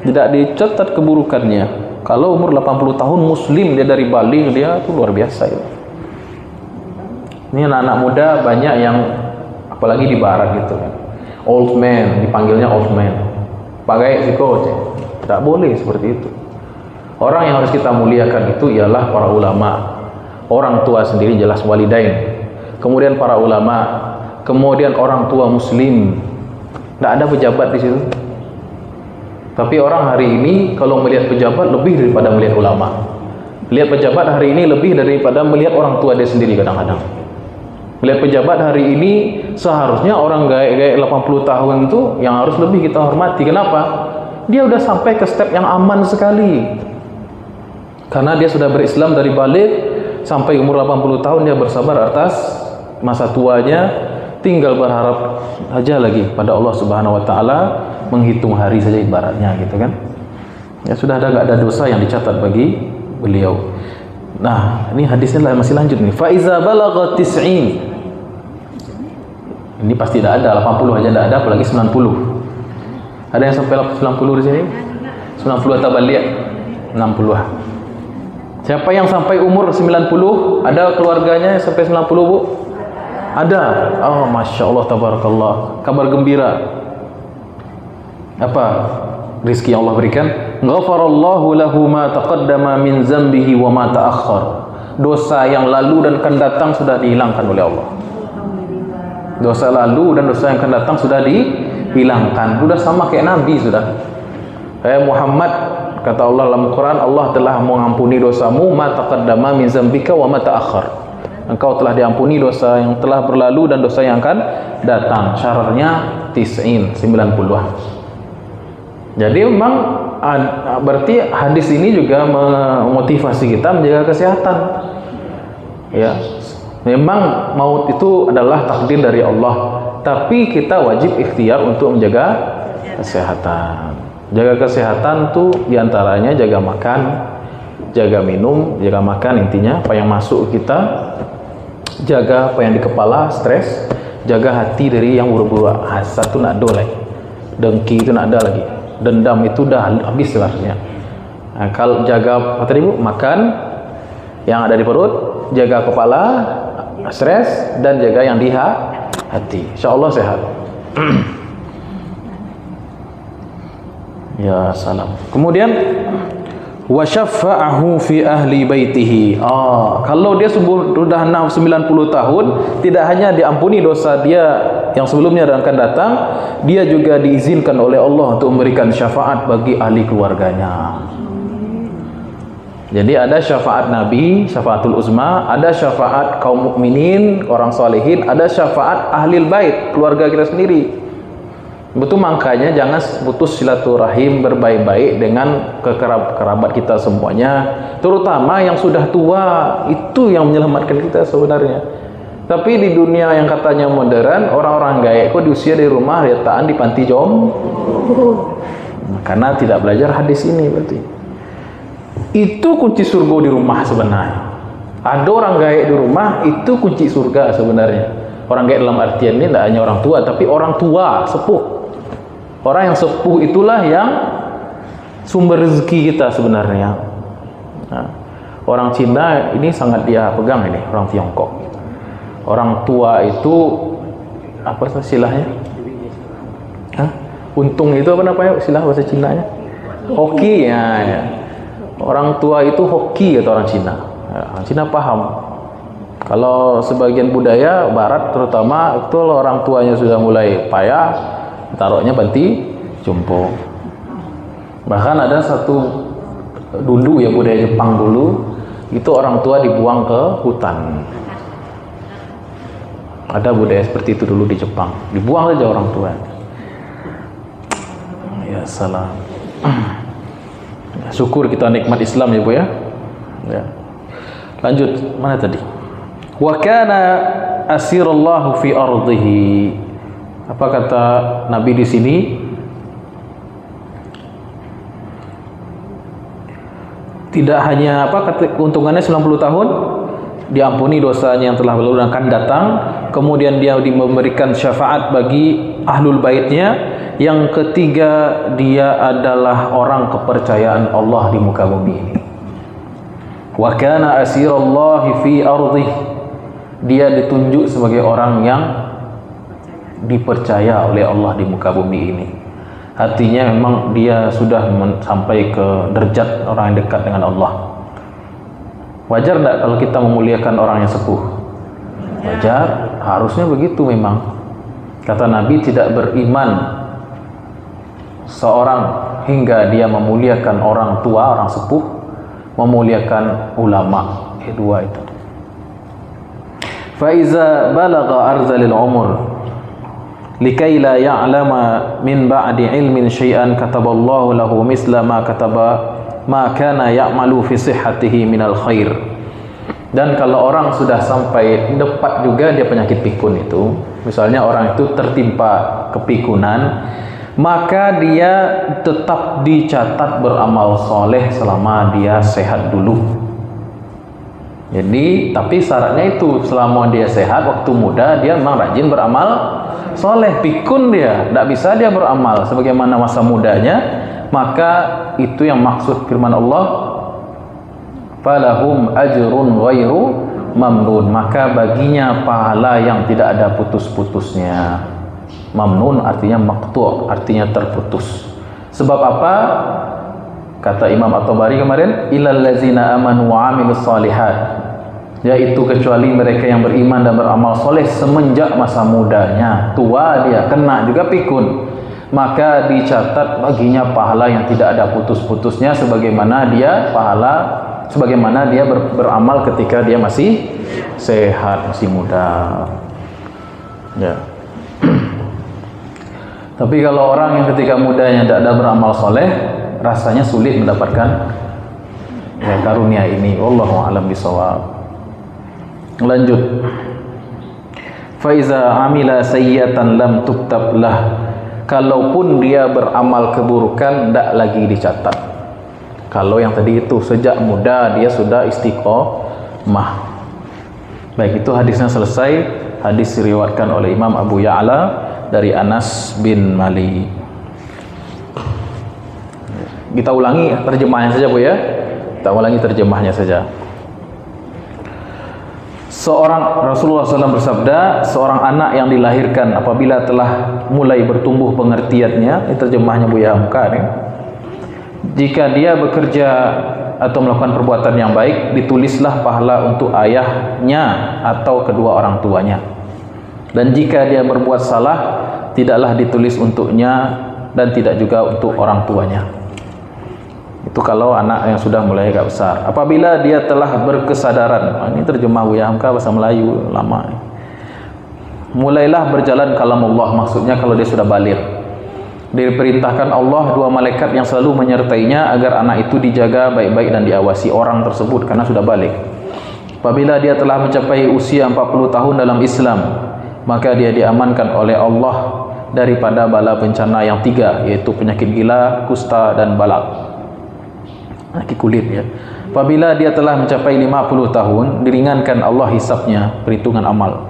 Speaker 1: tidak dicatat keburukannya. Kalau umur 80 tahun muslim, dia dari baligh, dia itu luar biasa ya. Ini anak-anak muda banyak yang apalagi di barat gitu kan. Old man, dipanggilnya old man. Pakai siko, tidak boleh seperti itu. Orang yang harus kita muliakan itu ialah para ulama. Orang tua sendiri jelas walidain. Kemudian para ulama, kemudian orang tua muslim. Tidak ada pejabat di situ. Tapi orang hari ini kalau melihat pejabat lebih daripada melihat ulama. Lihat pejabat hari ini lebih daripada melihat orang tua dia sendiri kadang-kadang. Melihat pejabat hari ini seharusnya orang gaya 80 tahun itu yang harus lebih kita hormati. Kenapa? Dia udah sampai ke step yang aman sekali. Karena dia sudah berislam dari balik sampai umur 80 tahun dia bersabar atas masa tuanya, tinggal berharap aja lagi pada Allah Subhanahu wa taala, menghitung hari saja ibaratnya gitu kan. Ya sudah enggak ada dosa yang dicatat bagi beliau. Nah, ini hadisnya masih lanjut nih. Fa iza balagha 90. Ini pasti tidak ada, 80 aja tidak ada, apalagi 90. Ada yang sampai 90 di sini? 90 atau balik? 60. Siapa yang sampai umur 90? Ada keluarganya yang sampai 90, Bu? Ada. Oh, Masya Allah, tabarakallah. Kabar gembira. Apa rizki yang Allah berikan? Ghafarallahu lahu ma taqaddama min zambihi wa ma ta'akhkhar. Dosa yang lalu dan akan datang sudah dihilangkan oleh Allah. Dosa lalu dan dosa yang akan datang sudah dihilangkan. Sudah sama kayak Nabi sudah. Muhammad, kata Allah dalam Quran, Allah telah mengampuni dosamu ma taqaddama min zambika wa ma ta'akhkhar. Engkau telah diampuni dosa yang telah berlalu dan dosa yang akan datang. Syaratnya 90. Jadi memang berarti hadis ini juga memotivasi kita menjaga kesehatan. Ya, memang maut itu adalah takdir dari Allah, tapi kita wajib ikhtiar untuk menjaga kesehatan. Jaga kesehatan tuh diantaranya jaga makan, jaga minum, jaga makan, intinya apa yang masuk kita, jaga apa yang di kepala, stres, jaga hati dari yang buruk-buruk. Hasad itu nak ada lagi, dengki itu nak ada lagi, dendam itu dah habis sebenarnya. Nah, kalau jaga apa tadi Bu? Makan yang ada di perut, jaga kepala, stres, dan jaga yang di hati. Insyaallah sehat. Ya salam. Kemudian wa syaffa'ahu fi ahli baitihi. Kalau dia sudah 90 tahun, tidak hanya diampuni dosa dia yang sebelumnya dan akan datang, dia juga diizinkan oleh Allah untuk memberikan syafaat bagi ahli keluarganya. Jadi ada syafaat Nabi, syafaatul uzma, ada syafaat kaum mukminin, orang salihin, ada syafaat ahlil bait, keluarga kita sendiri. Betul, makanya jangan putus silaturahim, berbaik-baik dengan kerabat kita semuanya, terutama yang sudah tua. Itu yang menyelamatkan kita sebenarnya. Tapi di dunia yang katanya modern, orang-orang gaek kok diusia di rumah, retaan di panti jompo, karena tidak belajar hadis ini. Berarti itu kunci surga di rumah sebenarnya. Ada orang gaek di rumah, itu kunci surga sebenarnya. Orang gaek dalam artian ini tidak hanya orang tua, tapi orang tua sepuh. Orang yang sepuh itulah yang sumber rezeki kita sebenarnya. Nah, orang Cina ini sangat dia pegang ini, orang Tiongkok. Orang tua itu apa istilahnya? Untung itu apa namanya istilah bahasa Cinanya? Hoki ya. Orang tua itu hoki kata orang Cina. Orang Cina paham. Kalau sebagian budaya Barat terutama itu orang tuanya sudah mulai payah, taruhnya panti jompo. Bahkan ada satu dulu ya, budaya Jepang dulu, itu orang tua dibuang ke hutan. Ada budaya seperti itu dulu di Jepang, dibuang saja orang tua. Ya salam. Syukur kita nikmat Islam ya Bu ya. Ya. Lanjut, mana tadi? Wa kana asirallahu fi ardihi. Apa kata Nabi di sini? Tidak hanya keuntungannya 90 tahun, diampuni dosanya yang telah berlalu dan akan datang, kemudian dia memberikan syafaat bagi ahlul baitnya. Yang ketiga, dia adalah orang kepercayaan Allah di muka bumi ini. Wa kana asirallahi fi ardih. Dia ditunjuk sebagai orang yang dipercaya oleh Allah di muka bumi ini. Artinya memang dia sudah sampai ke derajat orang yang dekat dengan Allah. Wajar tidak kalau kita memuliakan orang yang sepuh? Wajar, harusnya begitu memang. Kata Nabi, tidak beriman seorang hingga dia memuliakan orang tua, orang sepuh, memuliakan ulama. Dua itu. Fa iza balagha arzalil umur likai la ya'lama min ba'di ilmin syai'an kataballahu lahu misla ma kataba ma kana ya'malu fi sihhatihi minal khair. Dan kalau orang sudah sampai depat juga dia penyakit pikun itu, misalnya orang itu tertimpa kepikunan, maka dia tetap dicatat beramal soleh selama dia sehat dulu. Jadi, tapi syaratnya itu selama dia sehat, waktu muda dia memang rajin beramal soleh. Pikun dia, tidak bisa dia beramal sebagaimana masa mudanya, maka itu yang maksud firman Allah, falahum ajrun ghairu mamnun, maka baginya pahala yang tidak ada putus-putusnya. Mamnun artinya maqtu', artinya terputus. Sebab apa? Kata Imam At-Tabari kemarin, illal ladzina amanu wa amilus solihat, yaitu kecuali mereka yang beriman dan beramal soleh semenjak masa mudanya. Tua dia kena juga pikun, maka dicatat baginya pahala yang tidak ada putus-putusnya, sebagaimana dia beramal ketika dia masih sehat, masih muda. Ya. Tapi kalau orang yang ketika mudanya tidak ada beramal soleh, rasanya sulit mendapatkan karunia ini. Wallahu a'lam bishawab. Lanjut. Fa iza amila sayyi'atan lam tuktab lah. Kalaupun dia beramal keburukan, tidak lagi dicatat. Kalau yang tadi itu sejak muda dia sudah istiqomah. Baik, itu hadisnya selesai. Hadis diriwayatkan oleh Imam Abu Ya'la dari Anas bin Malik. Kita ulangi terjemahnya saja, Bu ya. Kita ulangi terjemahnya saja. Rasulullah SAW bersabda, seorang anak yang dilahirkan apabila telah mulai bertumbuh pengertiannya, ini terjemahnya Bu Hamka nih. Jika dia bekerja atau melakukan perbuatan yang baik, ditulislah pahala untuk ayahnya atau kedua orang tuanya. Dan jika dia berbuat salah, tidaklah ditulis untuknya dan tidak juga untuk orang tuanya. Itu kalau anak yang sudah mulai agak besar. Apabila dia telah berkesadaran, ini terjemah Bu Hamka bahasa Melayu lama. Mulailah berjalan kalamullah, maksudnya kalau dia sudah baligh. Diperintahkan Allah dua malaikat yang selalu menyertainya agar anak itu dijaga baik-baik dan diawasi orang tersebut karena sudah baligh. Apabila dia telah mencapai usia 40 tahun dalam Islam, maka dia diamankan oleh Allah daripada bala bencana yang 3, yaitu penyakit gila, kusta dan balak. Penyakit kulit ya. Apabila dia telah mencapai 50 tahun, diringankan Allah hisabnya, perhitungan amal.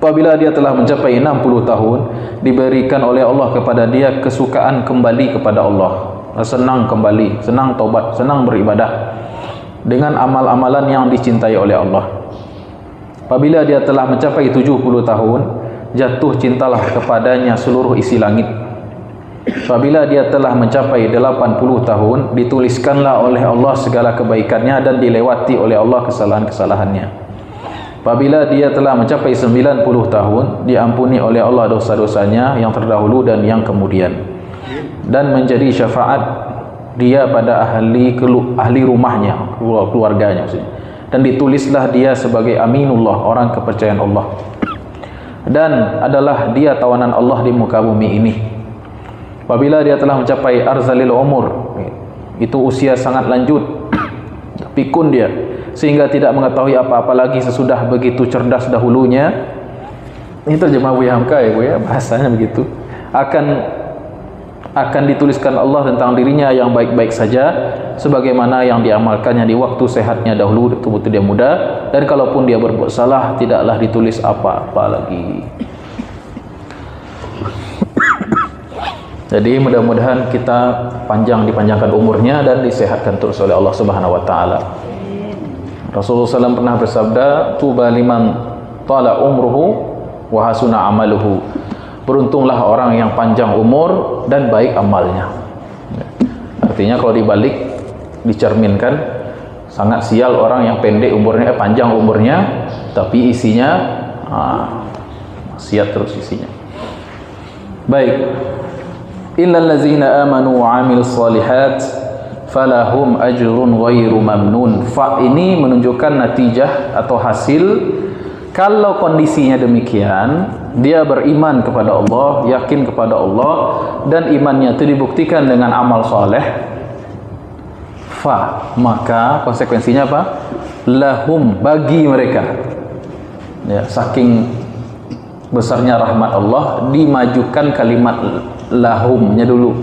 Speaker 1: Apabila dia telah mencapai 60 tahun, diberikan oleh Allah kepada dia kesukaan kembali kepada Allah, senang kembali, senang taubat, senang beribadah dengan amal-amalan yang dicintai oleh Allah. Apabila dia telah mencapai 70 tahun, jatuh cintalah kepadanya seluruh isi langit. Apabila dia telah mencapai 80 tahun, dituliskanlah oleh Allah segala kebaikannya dan dilewati oleh Allah kesalahan-kesalahannya. Apabila dia telah mencapai 90 tahun, diampuni oleh Allah dosa-dosanya yang terdahulu dan yang kemudian, dan menjadi syafaat dia pada ahli rumahnya, keluarganya maksudnya. Dan ditulislah dia sebagai aminullah, orang kepercayaan Allah, dan adalah dia tawanan Allah di muka bumi ini. Apabila dia telah mencapai arzalil umur, itu usia sangat lanjut, pikun dia, sehingga tidak mengetahui apa-apa lagi sesudah begitu cerdas dahulunya. Ini terjemah Bu Hamka ya Bu ya, bahasanya begitu. Akan dituliskan Allah tentang dirinya yang baik-baik saja, sebagaimana yang diamalkannya di waktu sehatnya dahulu, waktu dia muda. Dan kalaupun dia berbuat salah, tidaklah ditulis apa-apa lagi. Jadi mudah-mudahan kita dipanjangkan umurnya dan disehatkan terus oleh Allah Subhanahu wa taala. Rasulullah SAW pernah bersabda, tuba liman tala umruhu wa hasuna amaluhu. Beruntunglah orang yang panjang umur dan baik amalnya. Artinya kalau dibalik, dicerminkan, sangat sial orang yang pendek umurnya, panjang umurnya, tapi isinya maksiat terus isinya. Baik. Illal ladzina amanu wa 'amilus shalihat falahum ajrun ghairu mamnun. Fa ini menunjukkan natijah atau hasil kalau kondisinya demikian, dia beriman kepada Allah, yakin kepada Allah, dan imannya itu dibuktikan dengan amal soleh. Maka konsekuensinya apa? Lahum, bagi mereka. Ya, saking besarnya rahmat Allah, dimajukan kalimat lahumnya dulu.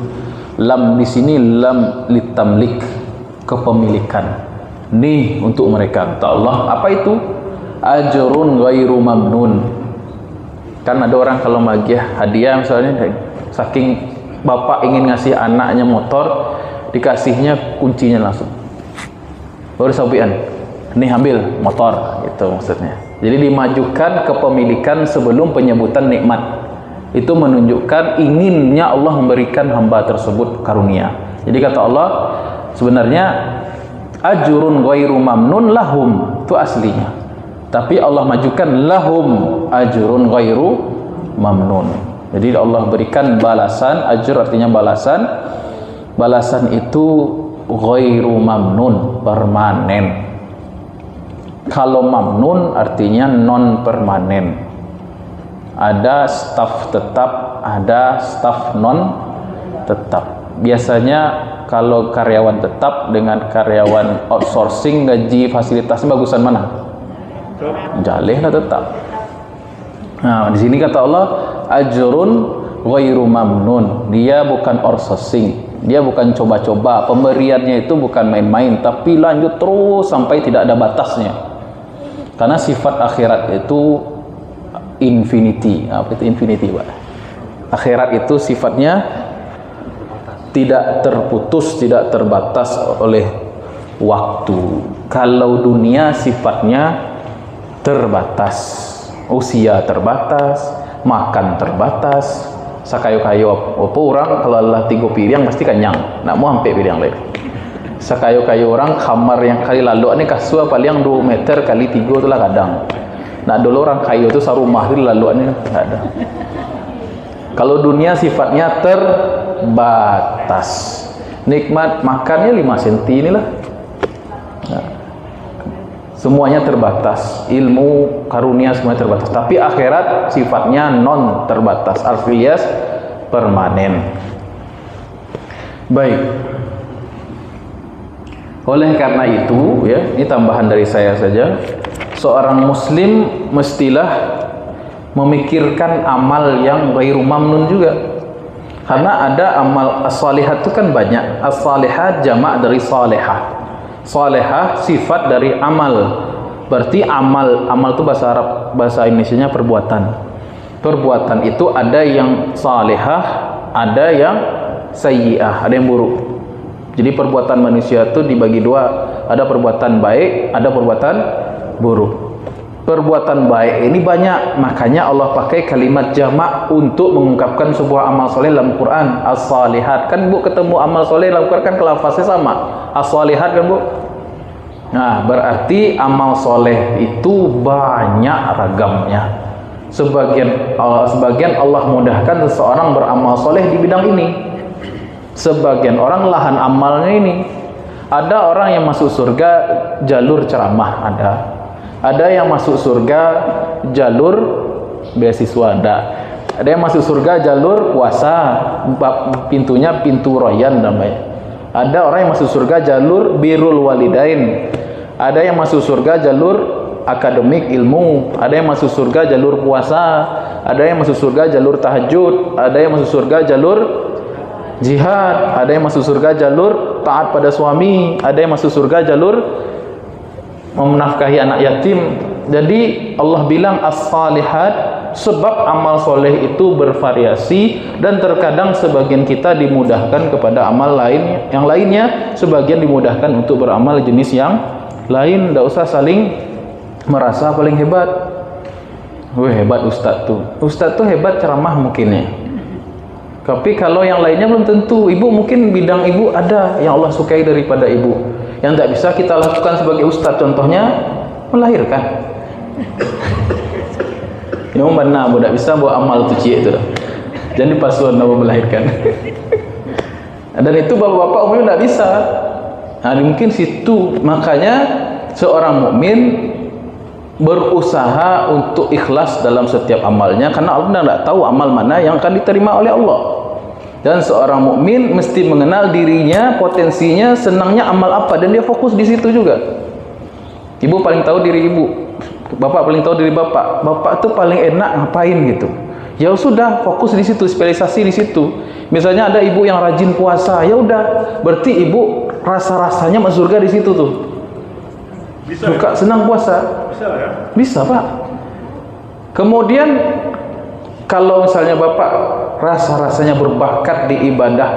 Speaker 1: Lam di sini lam litamlik, kepemilikan. Nih untuk mereka, kata Allah. Apa itu? Ajrun ghairu mamnun. Kan ada orang kalau bagi hadiah misalnya, saking bapak ingin ngasih anaknya motor, dikasihnya kuncinya langsung. Baru sabian, nih ambil motor, gitu maksudnya. Jadi dimajukan kepemilikan sebelum penyebutan nikmat. Itu menunjukkan inginnya Allah memberikan hamba tersebut karunia. Jadi kata Allah, Sebenarnya ajrun ghairu mamnun lahum itu aslinya. Tapi Allah majukan lahum ajrun ghairu mamnun. Jadi Allah berikan balasan, ajr artinya balasan. Balasan itu ghairu mamnun, permanen. Kalau mamnun artinya non permanen. Ada staf tetap, ada staf non tetap. Biasanya kalau karyawan tetap dengan karyawan outsourcing gaji fasilitasnya bagusan mana? Jaleh lah tetap. Nah, di sini kata Allah ajrun ghairu mamnun. Dia bukan outsourcing, dia bukan coba-coba. Pemberiannya itu bukan main-main, tapi lanjut terus sampai tidak ada batasnya. Karena sifat akhirat itu infinity. Apa itu infinity, Pak? Akhirat itu sifatnya tidak terputus, tidak terbatas oleh waktu. Kalau dunia sifatnya terbatas, usia terbatas, makan terbatas. Sakayo-kayo apa orang kalau Allah 3 piring pasti kenyang, nak mau sampai piring lain. Sakayo-kayo orang kamar yang kali lalu ini kasur paling 2 meter kali 3 itulah kadang. Nah dulu orang kayu itu sarumah itu lalu ini enggak ada. Kalau dunia sifatnya terbatas. Nikmat makannya 5 cm inilah. Nah, semuanya terbatas. Ilmu, karunia semuanya terbatas. Tapi akhirat sifatnya non terbatas. Alias permanen. Baik. Oleh karena itu, ya, ini tambahan dari saya saja. Seorang muslim mestilah memikirkan amal yang ghairu mamnun juga. Karena ada amal as-salihat itu kan banyak. As-salihat jamak dari salihah. Salihah sifat dari amal. Berarti amal itu bahasa Arab, bahasa Indonesianya perbuatan. Perbuatan itu ada yang salihah, ada yang sayyi'ah, ada yang buruk. Jadi perbuatan manusia itu dibagi 2. Ada perbuatan baik, ada perbuatan buruk. Perbuatan baik ini banyak, makanya Allah pakai kalimat jamak untuk mengungkapkan sebuah amal soleh dalam Quran. As-salihat, kan Bu ketemu amal soleh dalam Quran kan lafaznya sama. As-salihat kan Bu. Nah, berarti amal soleh itu banyak ragamnya. Sebagian Allah mudahkan seseorang beramal soleh di bidang ini. Sebagian orang lahan amalnya ini. Ada orang yang masuk surga jalur ceramah, ada yang masuk surga jalur beasiswa, ada yang masuk surga jalur puasa, pintunya pintu royan namanya. Ada orang yang masuk surga jalur birrul walidain, ada yang masuk surga jalur akademik ilmu, ada yang masuk surga jalur puasa, ada yang masuk surga jalur tahajud, ada yang masuk surga jalur jihad, ada yang masuk surga jalur taat pada suami, ada yang masuk surga jalur menafkahi anak yatim. Jadi Allah bilang as-salihat, sebab amal soleh itu bervariasi dan terkadang sebagian kita dimudahkan kepada amal lain, yang lainnya sebagian dimudahkan untuk beramal jenis yang lain. Tidak usah saling merasa paling hebat. Wih, hebat ustaz tuh hebat ceramah mungkin ya. Tapi kalau yang lainnya belum tentu. Ibu mungkin bidang ibu ada yang Allah sukai daripada ibu, yang tidak bisa kita lakukan sebagai ustaz. Contohnya melahirkan. Yang mana tidak bisa buat amal tu cik itu. Jadi pasuan nama melahirkan. Dan itu bapak-bapak umumnya tidak bisa. Nah, mungkin situ makanya seorang mukmin berusaha untuk ikhlas dalam setiap amalnya, karena Allah tidak tahu amal mana yang akan diterima oleh Allah. Dan seorang mukmin mesti mengenal dirinya, potensinya, senangnya amal apa, dan dia fokus di situ juga. Ibu paling tahu diri ibu, bapak paling tahu diri bapak. Bapak tuh paling enak ngapain gitu. Ya sudah, fokus di situ, spesialisasi di situ. Misalnya ada ibu yang rajin puasa, ya udah, berarti ibu rasa-rasanya masuk surga di situ tuh. Bisa. Suka ya? Senang puasa. Bisa ya? Bisa, Pak. Kemudian kalau misalnya bapak rasa-rasanya berbakat di ibadah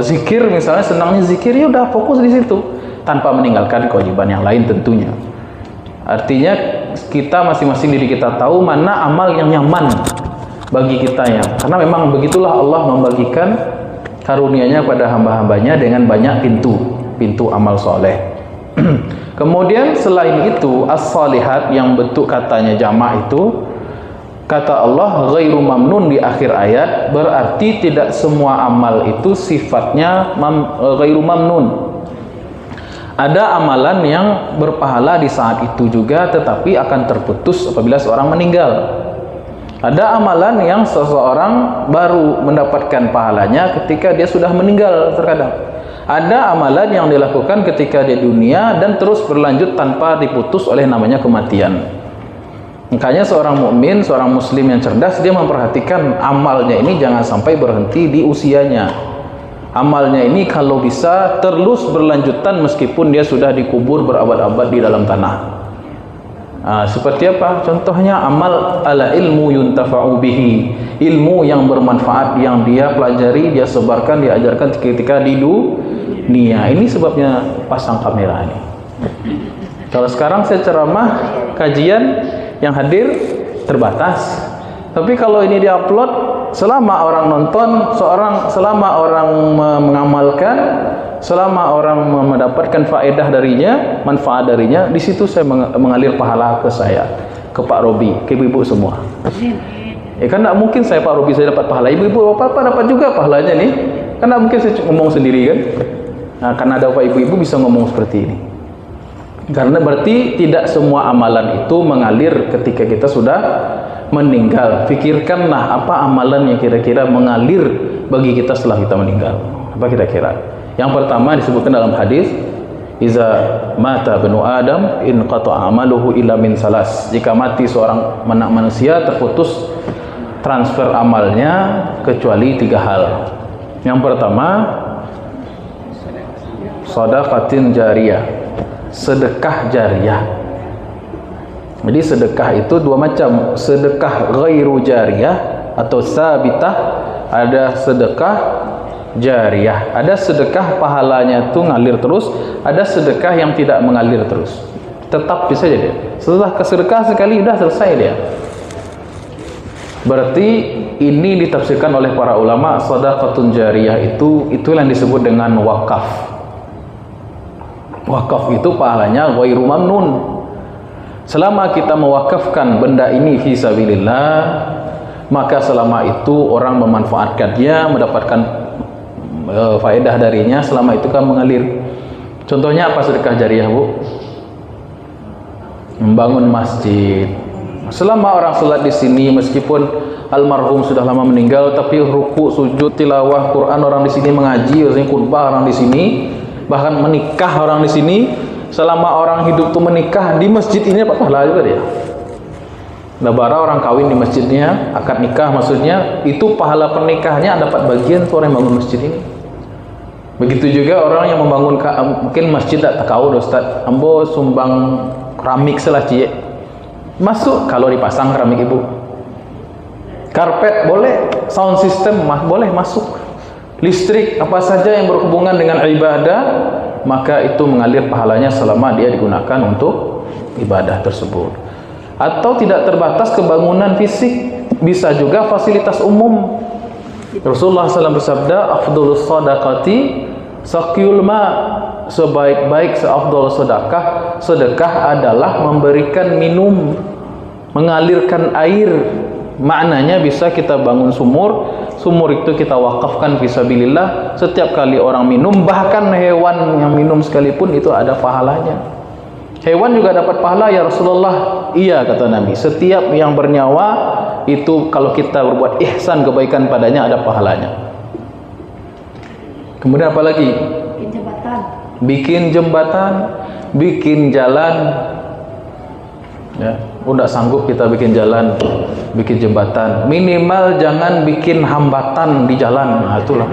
Speaker 1: zikir, misalnya senangnya zikir, ya udah fokus di situ tanpa meninggalkan kewajiban yang lain tentunya. Artinya kita masing-masing diri kita tahu mana amal yang nyaman bagi kita ya. Karena memang begitulah Allah membagikan karunia-Nya pada hamba-hambanya dengan banyak pintu amal soleh. Kemudian selain itu as-salihat yang bentuk katanya jamak itu, kata Allah ghairu mamnun di akhir ayat, berarti tidak semua amal itu sifatnya ghairu mamnun. Ada amalan yang berpahala di saat itu juga, tetapi akan terputus apabila seorang meninggal. Ada amalan yang seseorang baru mendapatkan pahalanya ketika dia sudah meninggal terkadang. Ada amalan yang dilakukan ketika di dunia dan terus berlanjut tanpa diputus oleh namanya kematian. Makanya seorang mukmin, seorang muslim yang cerdas, dia memperhatikan amalnya ini jangan sampai berhenti di usianya. Amalnya ini kalau bisa terus berlanjutan meskipun dia sudah dikubur berabad-abad di dalam tanah. Seperti apa? Contohnya amal ala ilmu yuntafa'u bihi, ilmu yang bermanfaat yang dia pelajari, dia sebarkan, dia ajarkan ketika di dunia. Ini sebabnya pasang kamera ini. Kalau sekarang saya ceramah, kajian yang hadir terbatas. Tapi kalau ini diupload, selama orang nonton, selama orang mengamalkan, selama orang mendapatkan faedah darinya, manfaat darinya, di situ saya mengalir pahala ke saya, ke Pak Robi, ke ibu-ibu semua. Kan tidak mungkin saya Pak Robi saya dapat pahala, ibu-ibu apa dapat juga pahalanya nih. Kan tidak mungkin saya ngomong sendiri kan. Nah, karena ada Pak ibu-ibu bisa ngomong seperti ini. Karena berarti tidak semua amalan itu mengalir ketika kita sudah meninggal. Pikirkanlah apa amalan yang kira-kira mengalir bagi kita setelah kita meninggal. Apa kira-kira? Yang pertama disebutkan dalam hadis, iza mata banu adam in qata'a amaluhu illa min salas. Jika mati seorang manusia terputus transfer amalnya kecuali 3 hal. Yang pertama, shadaqatin jariyah, sedekah jariyah. Jadi sedekah itu 2 macam, sedekah ghairu jariyah atau sabitah, ada sedekah jariyah. Ada sedekah pahalanya itu ngalir terus, ada sedekah yang tidak mengalir terus. Tetap bisa jadi. Setelah kesedekah sekali sudah selesai dia. Berarti ini ditafsirkan oleh para ulama, shadaqatun jariyah itu yang disebut dengan wakaf. Wakaf itu pahalanya ghairu mamnun. Selama kita mewakafkan benda ini fi sabilillah, maka selama itu orang memanfaatkannya, mendapatkan faedah darinya, selama itu kan mengalir. Contohnya apa sedekah jariyah, Bu? Membangun masjid. Selama orang salat di sini, meskipun almarhum sudah lama meninggal, tapi ruku, sujud, tilawah Quran orang di sini mengaji, khutbah orang di sini, bahkan menikah orang di sini. Selama orang hidup itu menikah di masjid ini dapat pahala juga dia. Labara orang kawin di masjidnya, akad nikah maksudnya, itu pahala pernikahannya dapat bagian orang yang bangun masjid ini. Begitu juga orang yang membangun, mungkin masjid tak tahu Ustaz, ambo sumbang keramik salah cie. Masuk kalau dipasang keramik ibu. Karpet boleh, sound system boleh masuk. Listrik apa saja yang berhubungan dengan ibadah, maka itu mengalir pahalanya selama dia digunakan untuk ibadah tersebut. Atau tidak terbatas kebangunan fisik, bisa juga fasilitas umum. Rasulullah SAW bersabda, afdhalus sadaqati saqyul ma, sebaik-baik seafdal sedekah adalah memberikan minum, mengalirkan air. Maknanya bisa kita bangun sumur itu kita wakafkan fisabilillah. Setiap kali orang minum, bahkan hewan yang minum sekalipun itu ada pahalanya. Hewan juga dapat pahala ya Rasulullah. Iya kata Nabi, setiap yang bernyawa itu kalau kita berbuat ihsan kebaikan padanya ada pahalanya. Kemudian apa lagi? Bikin jembatan, bikin jalan. Ya, udah sanggup kita bikin jalan, bikin jembatan, minimal jangan bikin hambatan di jalan. Nah, itulah.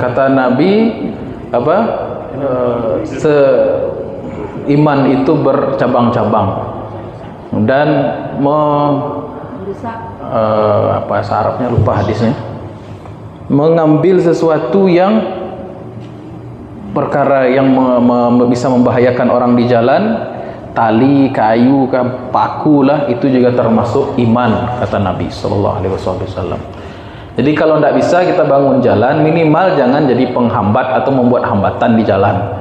Speaker 1: Kata Nabi apa? Iman itu bercabang-cabang dan apa Arabnya lupa hadisnya. Mengambil sesuatu yang perkara yang bisa membahayakan orang di jalan, tali, kayu, paku lah, itu juga termasuk iman kata Nabi sallallahu alaihi wasallam. Jadi kalau tidak bisa kita bangun jalan, minimal jangan jadi penghambat atau membuat hambatan di jalan.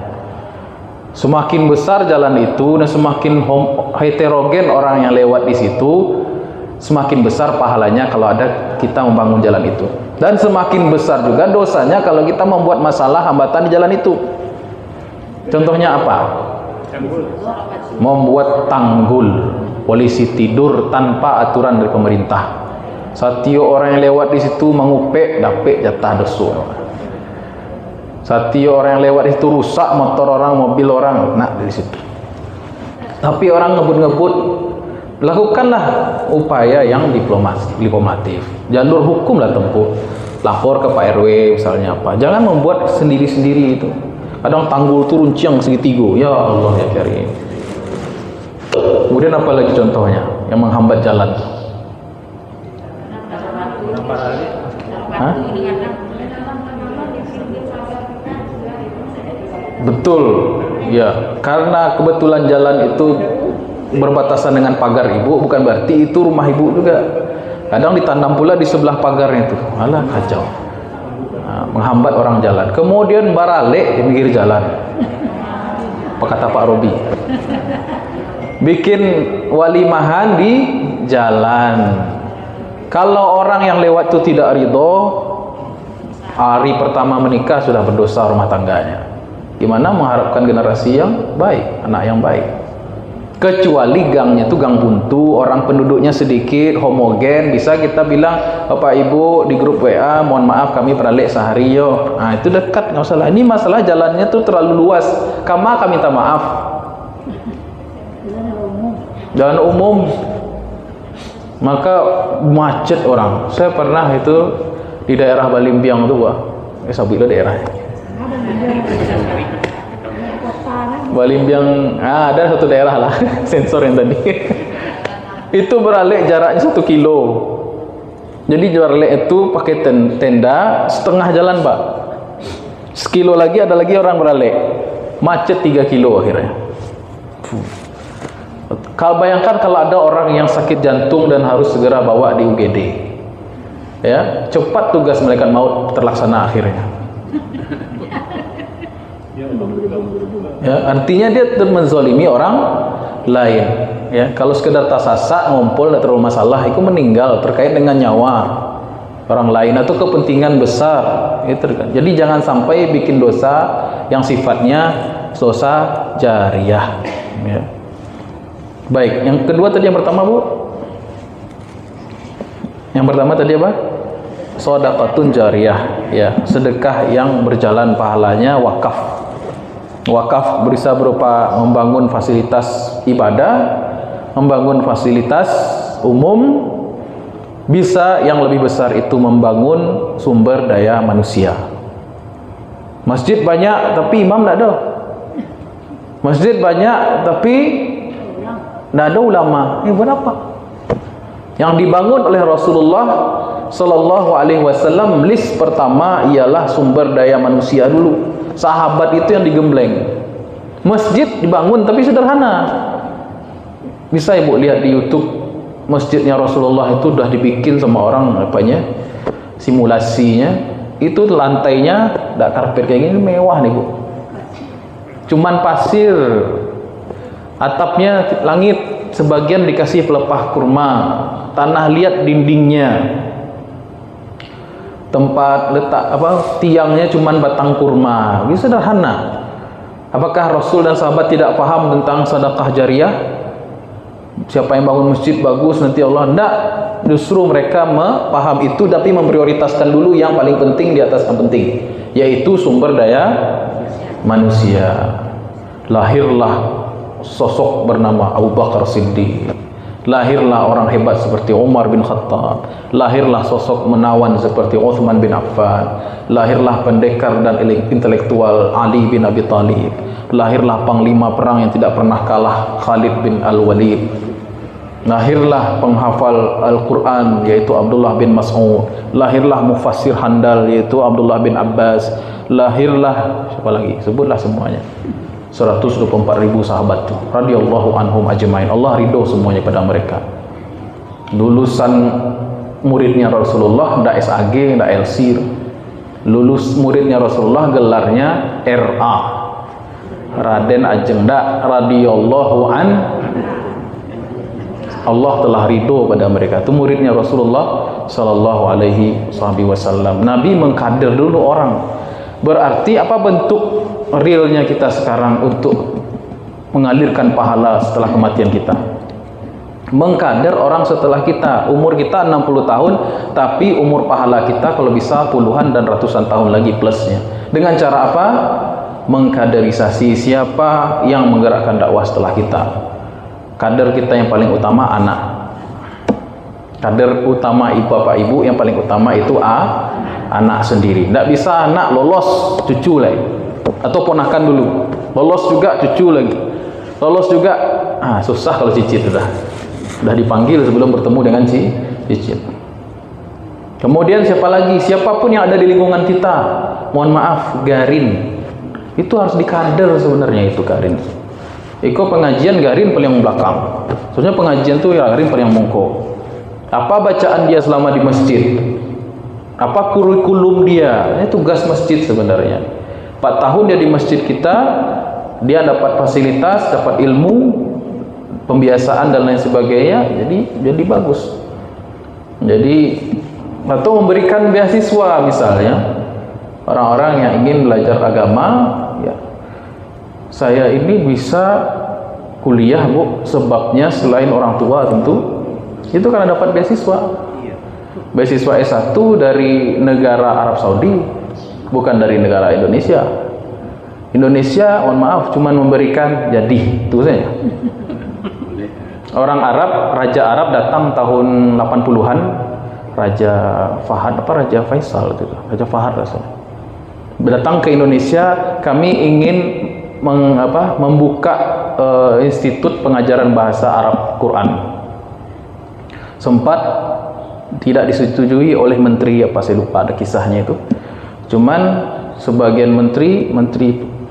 Speaker 1: Semakin besar jalan itu dan semakin heterogen orang yang lewat di situ, semakin besar pahalanya kalau ada kita membangun jalan itu. Dan semakin besar juga dosanya kalau kita membuat masalah hambatan di jalan itu. Contohnya apa? Membuat tanggul, polisi tidur tanpa aturan dari pemerintah. Setiap orang yang lewat di situ mengupek, dapat jatah dosa. Setiap orang yang lewat di situ rusak motor orang, mobil orang, nak dari situ. Tapi orang ngebut-ngebut, lakukanlah upaya yang diplomatif. Jalur hukum lah tempuh. Lapor ke Pak RW misalnya apa. Jangan membuat sendiri-sendiri itu. Kadang tanggul turun ciang segitiga. Ya Allah ya Karim. Kemudian apa lagi contohnya yang menghambat jalan? Hah? Betul, ya. Karena kebetulan jalan itu berbatasan dengan pagar ibu, bukan berarti itu rumah ibu juga. Kadang ditanam pula di sebelah pagarnya itu. Alah kacau. Nah, menghambat orang jalan. Kemudian baralek di pinggir jalan. Apa kata Pak Robi? Bikin walimahan di jalan. Kalau orang yang lewat itu tidak ridho, hari pertama menikah sudah berdosa rumah tangganya. Gimana mengharapkan generasi yang baik, anak yang baik? Kecuali gangnya itu gang buntu, orang penduduknya sedikit, homogen, bisa kita bilang, Bapak Ibu di grup WA, mohon maaf kami beralih sehari yo. Nah itu dekat, nggak masalah. Ini masalah jalannya tuh terlalu luas. Kami minta maaf. Jalan umum, maka macet orang. Saya pernah itu di daerah Balimbiang tuh, sabila daerahnya. Balimbiang, ada satu daerah lah sensor yang tadi. Itu beralek jaraknya 1 kilo. Jadi beralek itu pakai tenda setengah jalan Pak. Sekilo lagi ada lagi orang beralek. Macet 3 kilo akhirnya. Kalau bayangkan kalau ada orang yang sakit jantung dan harus segera bawa di UGD, ya cepat tugas malaikat maut terlaksana akhirnya. Ya, artinya dia menzalimi orang lain. Ya, kalau sekedar tasasak ngumpul tidak terlalu masalah, itu meninggal terkait dengan nyawa orang lain atau kepentingan besar. Itu kan. Jadi jangan sampai bikin dosa yang sifatnya dosa jariyah. Ya. Baik, yang kedua tadi yang pertama Bu. Yang pertama tadi apa? Shadaqatun jariyah, ya, sedekah yang berjalan pahalanya, wakaf. Wakaf bisa berupa membangun fasilitas ibadah, membangun fasilitas umum, bisa yang lebih besar itu membangun sumber daya manusia. Masjid banyak tapi imam tidak ada. Masjid banyak tapi tidak ada ulama. Ini buat apa? Yang dibangun oleh Rasulullah Sallallahu Alaihi Wasallam, list pertama ialah sumber daya manusia dulu. Sahabat itu yang digembleng. Masjid dibangun tapi sederhana. Bisa ibu lihat di YouTube masjidnya Rasulullah itu sudah dibikin sama orang apanya, simulasinya. Itu lantainya tidak karpet kayak gini, mewah nih Bu. Cuman pasir, atapnya langit, sebagian dikasih pelepah kurma, tanah liat dindingnya, tempat letak tiangnya cuman batang kurma. Ini sederhana. Apakah Rasul dan sahabat tidak paham tentang sedekah jariyah? Siapa yang bangun masjid bagus nanti Allah? Tidak. Justru mereka paham itu tapi memprioritaskan dulu yang paling penting di atas yang penting, yaitu sumber daya manusia. Lahirlah sosok bernama Abu Bakar Siddiq. Lahirlah orang hebat seperti Umar bin Khattab. Lahirlah sosok menawan seperti Uthman bin Affan. Lahirlah pendekar dan intelektual Ali bin Abi Thalib. Lahirlah panglima perang yang tidak pernah kalah Khalid bin Al-Walid. Lahirlah penghafal Al-Quran yaitu Abdullah bin Mas'ud. Lahirlah mufassir handal yaitu Abdullah bin Abbas. Lahirlah siapa lagi? Sebutlah semuanya. 124.000 sahabat itu radhiyallahu anhum ajmain. Allah ridho semuanya pada mereka. Lulusan muridnya Rasulullah, ndak SAG, ndak LC. Lulus muridnya Rasulullah gelarnya RA, Raden Ajeng Dak radhiyallahu an. Allah telah ridho pada mereka. Itu muridnya Rasulullah sallallahu alaihi wasallam. Nabi mengkader dulu orang. Berarti apa bentuk realnya kita sekarang untuk mengalirkan pahala setelah kematian kita? Mengkader orang setelah kita. Umur kita 60 tahun, tapi umur pahala kita kalau bisa puluhan dan ratusan tahun lagi plusnya. Dengan cara apa? Mengkaderisasi siapa yang menggerakkan dakwah setelah kita. Kader kita yang paling utama anak. Kader utama bapak ibu yang paling utama itu anak sendiri. Tidak bisa anak lolos cucu lagi, atau ponakan dulu lolos juga cucu lagi, lolos juga susah kalau cicit sudah dipanggil sebelum bertemu dengan cicit. Kemudian siapa lagi? Siapapun yang ada di lingkungan kita, mohon maaf, garin itu harus dikader sebenarnya. Itu garin. Iko pengajian garin paling belakang. Soalnya pengajian tuh ya garin paling mongko. Apa bacaan dia selama di masjid? Apa kurikulum dia? Ini tugas masjid sebenarnya. 4 tahun dia di masjid kita, dia dapat fasilitas, dapat ilmu, pembiasaan dan lain sebagainya. Jadi bagus. Jadi atau memberikan beasiswa misalnya orang-orang yang ingin belajar agama, ya. Saya ini bisa kuliah Bu, sebabnya selain orang tua tentu itu karena dapat beasiswa. Beasiswa S1 dari negara Arab Saudi, bukan dari negara Indonesia. Indonesia, mohon maaf, cuman memberikan jadi itu saja. Orang Arab, Raja Arab datang tahun 80-an, Raja Fahad apa Raja Faisal itu, Raja Fahad rasanya. Datang ke Indonesia, kami ingin membuka institut pengajaran bahasa Arab Quran. Sempat tidak disetujui oleh menteri apa saya lupa, ada kisahnya itu. Cuman sebagian menteri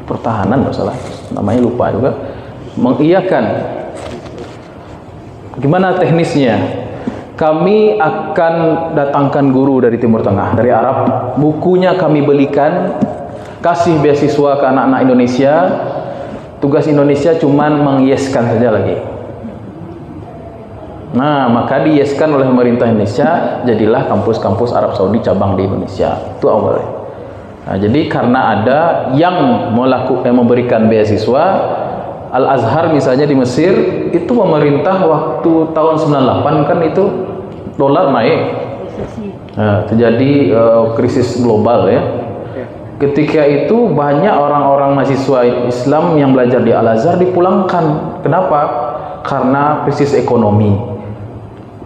Speaker 1: pertahanan enggak salah, namanya lupa juga, mengiyakan. Gimana teknisnya? Kami akan datangkan guru dari Timur Tengah, dari Arab. Bukunya kami belikan, kasih beasiswa ke anak-anak Indonesia. Tugas Indonesia cuman mengyeskan saja lagi. Nah, maka diyeskan oleh pemerintah Indonesia, jadilah kampus-kampus Arab Saudi cabang di Indonesia. Itu awalnya. Nah, jadi karena ada yang memberikan beasiswa, Al-Azhar misalnya di Mesir, itu pemerintah waktu tahun 98 kan itu dolar naik. Nah, terjadi krisis global ya. Ketika itu banyak orang-orang mahasiswa Islam yang belajar di Al-Azhar dipulangkan. Kenapa? Karena krisis ekonomi.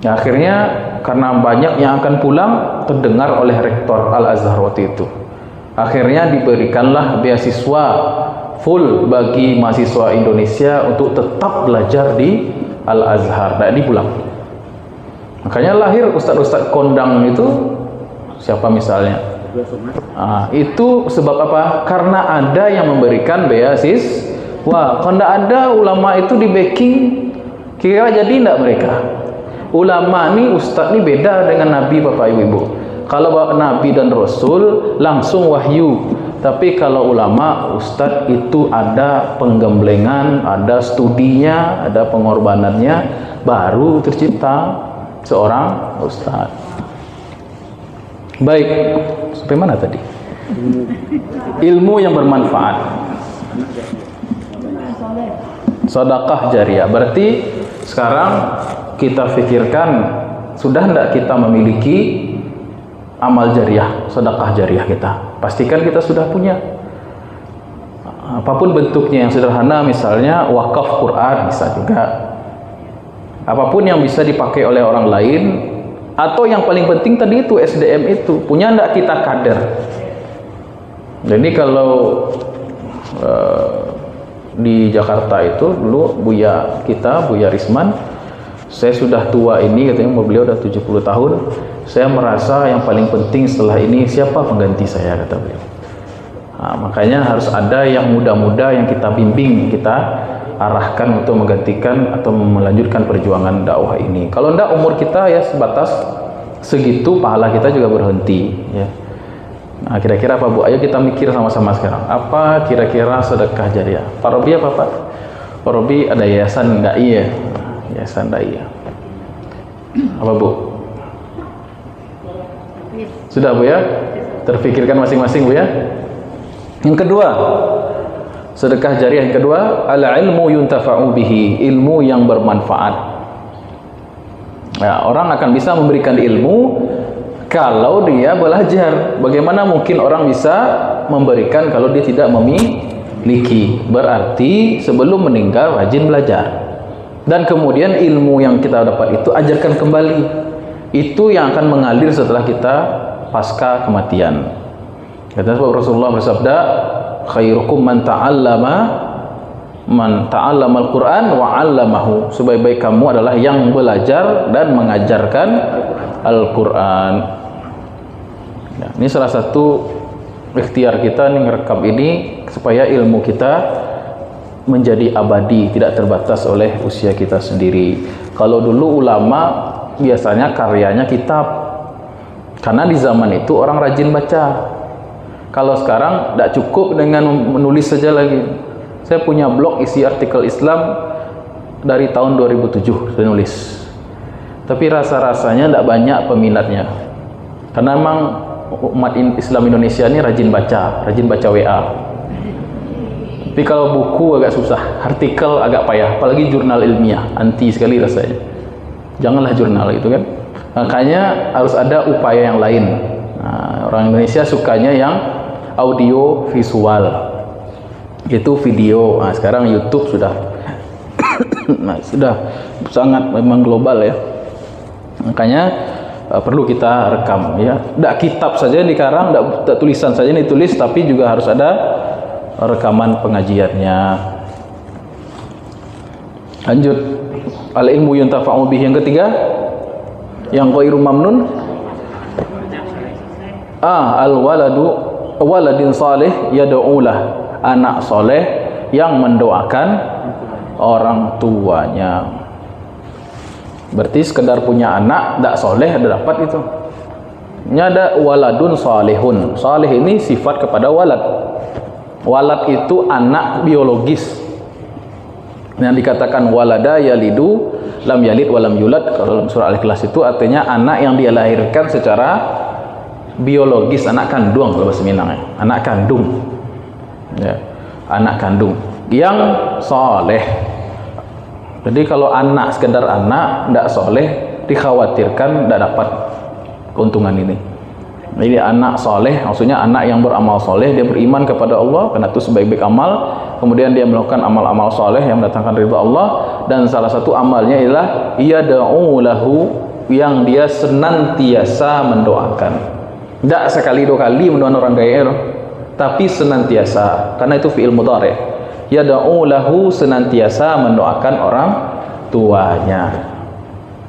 Speaker 1: Ya, akhirnya karena banyak yang akan pulang, terdengar oleh rektor Al-Azhar waktu itu. Akhirnya diberikanlah beasiswa full bagi mahasiswa Indonesia untuk tetap belajar di Al-Azhar, tidak dipulang. Makanya lahir ustadz-ustadz kondang itu, siapa misalnya? Itu sebab apa? Karena ada yang memberikan beasiswa. Kalau tidak ada ulama itu di backing, kira jadi tidak mereka? Ulama ni, ustadz ni beda dengan Nabi Bapak Ibu. Kalau Nabi dan Rasul langsung wahyu. Tapi kalau ulama, ustadz itu ada penggemblengan, ada studinya, ada pengorbanannya, baru tercipta seorang ustadz. Baik, sampai mana tadi? Ilmu yang bermanfaat. Sedekah jariah. Berarti sekarang kita pikirkan, sudah tidak kita memiliki amal jariah, sedekah jariah kita? Pastikan kita sudah punya. Apapun bentuknya, yang sederhana misalnya wakaf Quran bisa juga. Apapun yang bisa dipakai oleh orang lain, atau yang paling penting tadi itu SDM itu punya enggak kita kader. Jadi kalau di Jakarta itu dulu Buya Risman, saya sudah tua ini katanya, beliau udah 70 tahun, saya merasa yang paling penting setelah ini siapa pengganti saya, kata beliau. Nah, makanya harus ada yang muda-muda yang kita bimbing, kita arahkan untuk menggantikan atau melanjutkan perjuangan dakwah ini. Kalau enggak, umur kita ya sebatas segitu pahala kita juga berhenti, ya. Nah, kira-kira apa Bu? Ayo kita mikir sama-sama sekarang. Apa kira-kira sedekah jariah? Pak Robi apa Pak? Pak Robi ada yayasan dai, yayasan dai. Apa Bu? Sudah Bu ya? Terfikirkan masing-masing Bu ya? Yang kedua, sedekah jariah yang kedua, al-ilmu yuntafa'u bihi, ilmu yang bermanfaat. Ya, orang akan bisa memberikan ilmu kalau dia belajar. Bagaimana mungkin orang bisa memberikan kalau dia tidak memiliki? Berarti sebelum meninggal rajin belajar. Dan kemudian ilmu yang kita dapat itu ajarkan kembali. Itu yang akan mengalir setelah kita pasca kematian. Kata Rasulullah bersabda, khairukum man ta'allama al-Quran wa 'allamahu. Sebaik-baik kamu adalah yang belajar dan mengajarkan Al-Quran. Ya, ini salah satu ikhtiar kita nih ngerekam ini supaya ilmu kita menjadi abadi, tidak terbatas oleh usia kita sendiri. Kalau dulu ulama biasanya karyanya kitab, karena di zaman itu orang rajin baca. Kalau sekarang tidak cukup dengan menulis saja lagi. Saya punya blog isi artikel Islam dari tahun 2007 saya nulis, tapi rasa-rasanya tidak banyak peminatnya, karena memang umat Islam Indonesia ini rajin baca WA. Tapi kalau buku agak susah, artikel agak payah, apalagi jurnal ilmiah, anti sekali rasanya. Janganlah jurnal itu kan. Makanya harus ada upaya yang lain. Nah, orang Indonesia sukanya yang audio visual, itu video. Nah, sekarang YouTube sudah nah, sudah sangat memang global ya. Makanya perlu kita rekam ya. Tidak kitab saja dikarang, tidak tulisan saja ditulis, tapi juga harus ada rekaman pengajiannya. Lanjut, al ilmu yuntafa'u bihi yang ketiga, yang ghairu mamnun, al waladu waladin salih yad'ulah, anak soleh yang mendoakan orang tuanya. Berarti sekedar punya anak tidak soleh ada dapat itu. Ini ada waladun salihun. Salih ini sifat kepada walad. Walad itu anak biologis. Yang dikatakan walada yalidu lam yalid walam yulad, kalau surah Al-Ikhlas itu artinya anak yang dia lahirkan secara biologis, anak kandung kalau bahasa Minang ya. Anak kandung. Ya, anak kandung yang soleh. Jadi kalau anak sekedar anak tidak soleh, dikhawatirkan tidak dapat keuntungan ini. Jadi anak soleh maksudnya anak yang beramal soleh, dia beriman kepada Allah, karena itu sebaik-baik amal. Kemudian dia melakukan amal-amal soleh yang mendatangkan ridha Allah, dan salah satu amalnya ialah yad'u lahu, yang dia senantiasa mendoakan. Tidak sekali dua kali mendoakan orang kaya, tapi senantiasa, karena itu fi'il mudhari'. Yad'u lahu, senantiasa mendoakan orang tuanya.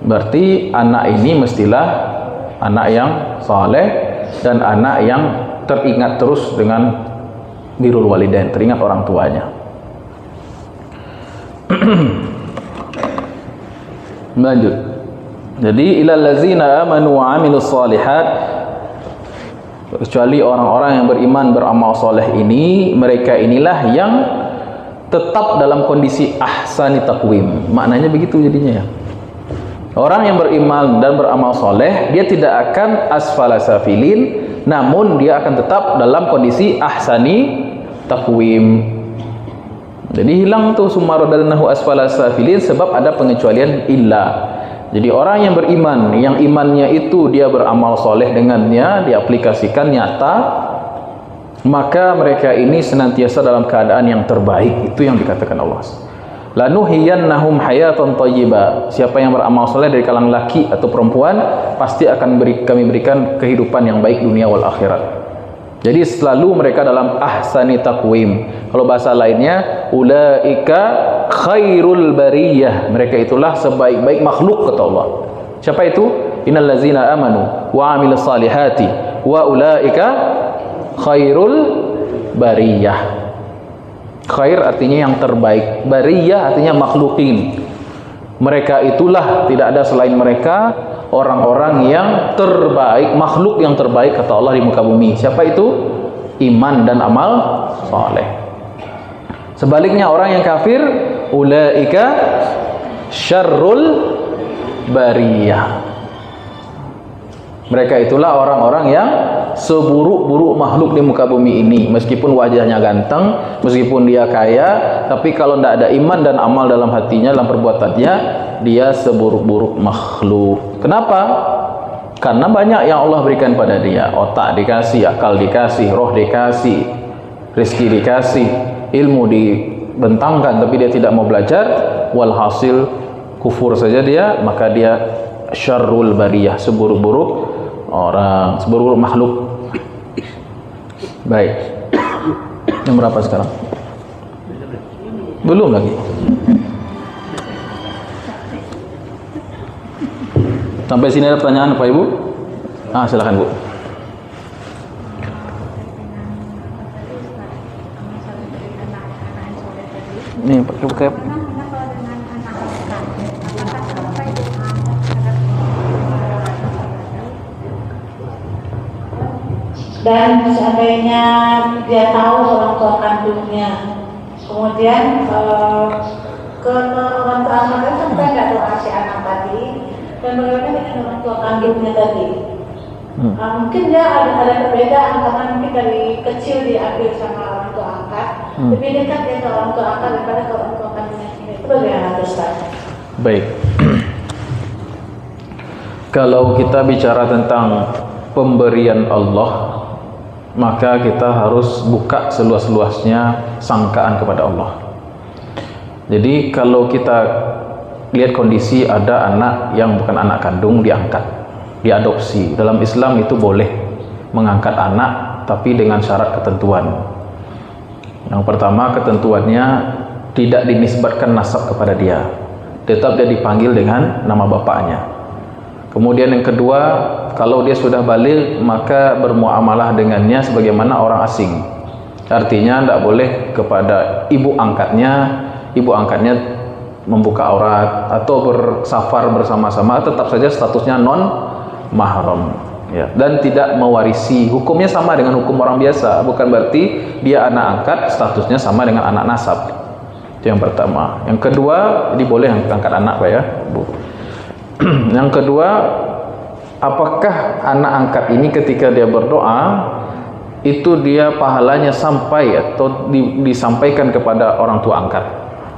Speaker 1: Berarti anak ini mestilah anak yang saleh dan anak yang teringat terus dengan birrul walidain, teringat orang tuanya. Lanjut. Jadi ilal ladzina amanu wa 'amilus shalihat, kecuali orang-orang yang beriman beramal soleh ini, mereka inilah yang tetap dalam kondisi ahsani taqwim. Maknanya begitu jadinya ya. Orang yang beriman dan beramal soleh, dia tidak akan asfala safilin, namun dia akan tetap dalam kondisi ahsani taqwim. Jadi hilang tuh sumarodanahu asfala safilin, sebab ada pengecualian illa. Jadi orang yang beriman, yang imannya itu dia beramal soleh dengannya, diaplikasikan nyata, maka mereka ini senantiasa dalam keadaan yang terbaik. Itu yang dikatakan Allah. Lanuhiyannahum hayatan thayyibah. Siapa yang beramal soleh dari kalangan laki atau perempuan, pasti akan kami berikan kehidupan yang baik dunia wal akhirat. Jadi selalu mereka dalam ahsani taqwim. Kalau bahasa lainnya, ulaika khairul bariyah. Mereka itulah sebaik-baik makhluk kata Allah. Siapa itu? Innal ladzina amanu wa 'amilus salihati wa ulaika khairul bariyah. Khair artinya yang terbaik, bariyah artinya makhlukin. Mereka itulah, tidak ada selain mereka, orang-orang yang terbaik, makhluk yang terbaik kata Allah di muka bumi. Siapa itu? Iman dan amal soleh. Sebaliknya orang yang kafir, ulaika syarrul bariyah. Mereka itulah orang-orang yang seburuk-buruk makhluk di muka bumi ini. Meskipun wajahnya ganteng, meskipun dia kaya, tapi kalau tidak ada iman dan amal dalam hatinya, dalam perbuatannya, dia seburuk-buruk makhluk. Kenapa? Karena banyak yang Allah berikan pada dia. Otak dikasih, akal dikasih, roh dikasih, rezeki dikasih, ilmu dibentangkan, tapi dia tidak mau belajar. Walhasil kufur saja dia, maka dia syarrul bariyah, seburuk-buruk orang, seburuk makhluk. Baik. Yang berapa sekarang? Belum lagi. Sampai sini ada pertanyaan Pak Ibu? Silakan Bu. Nih pakai
Speaker 2: dan seandainya dia tahu orang tua kandungnya, kemudian ke orang tua anaknya sampai nggak tahu si anak tadi, dan bagaimana dengan orang tua kandungnya tadi? Mungkin dia ada perbedaan karena mungkin dari kecil diambil sama orang tua angkat, lebih dekat dia ke orang tua angkat daripada ke orang tua kandungnya sendiri. Itu bagaimana Ustaz?
Speaker 1: Baik. Kalau kita bicara tentang pemberian Allah, maka kita harus buka seluas-luasnya sangkaan kepada Allah. Jadi kalau kita lihat kondisi ada anak yang bukan anak kandung diangkat, diadopsi. Dalam Islam itu boleh mengangkat anak, tapi dengan syarat ketentuan. Yang pertama, ketentuannya tidak dinisbatkan nasab kepada dia, tetap dia dipanggil dengan nama bapaknya. Kemudian yang kedua, kalau dia sudah balik, maka bermuamalah dengannya sebagaimana orang asing. Artinya tidak boleh kepada ibu angkatnya membuka aurat atau bersafar bersama-sama, tetap saja statusnya non mahram, ya. Dan tidak mewarisi. Hukumnya sama dengan hukum orang biasa, bukan berarti dia anak angkat statusnya sama dengan anak nasab. Itu yang pertama. Yang kedua, jadi boleh angkat anak Pak ya, Bu. Yang kedua, apakah anak angkat ini ketika dia berdoa itu dia pahalanya sampai atau disampaikan kepada orang tua angkat?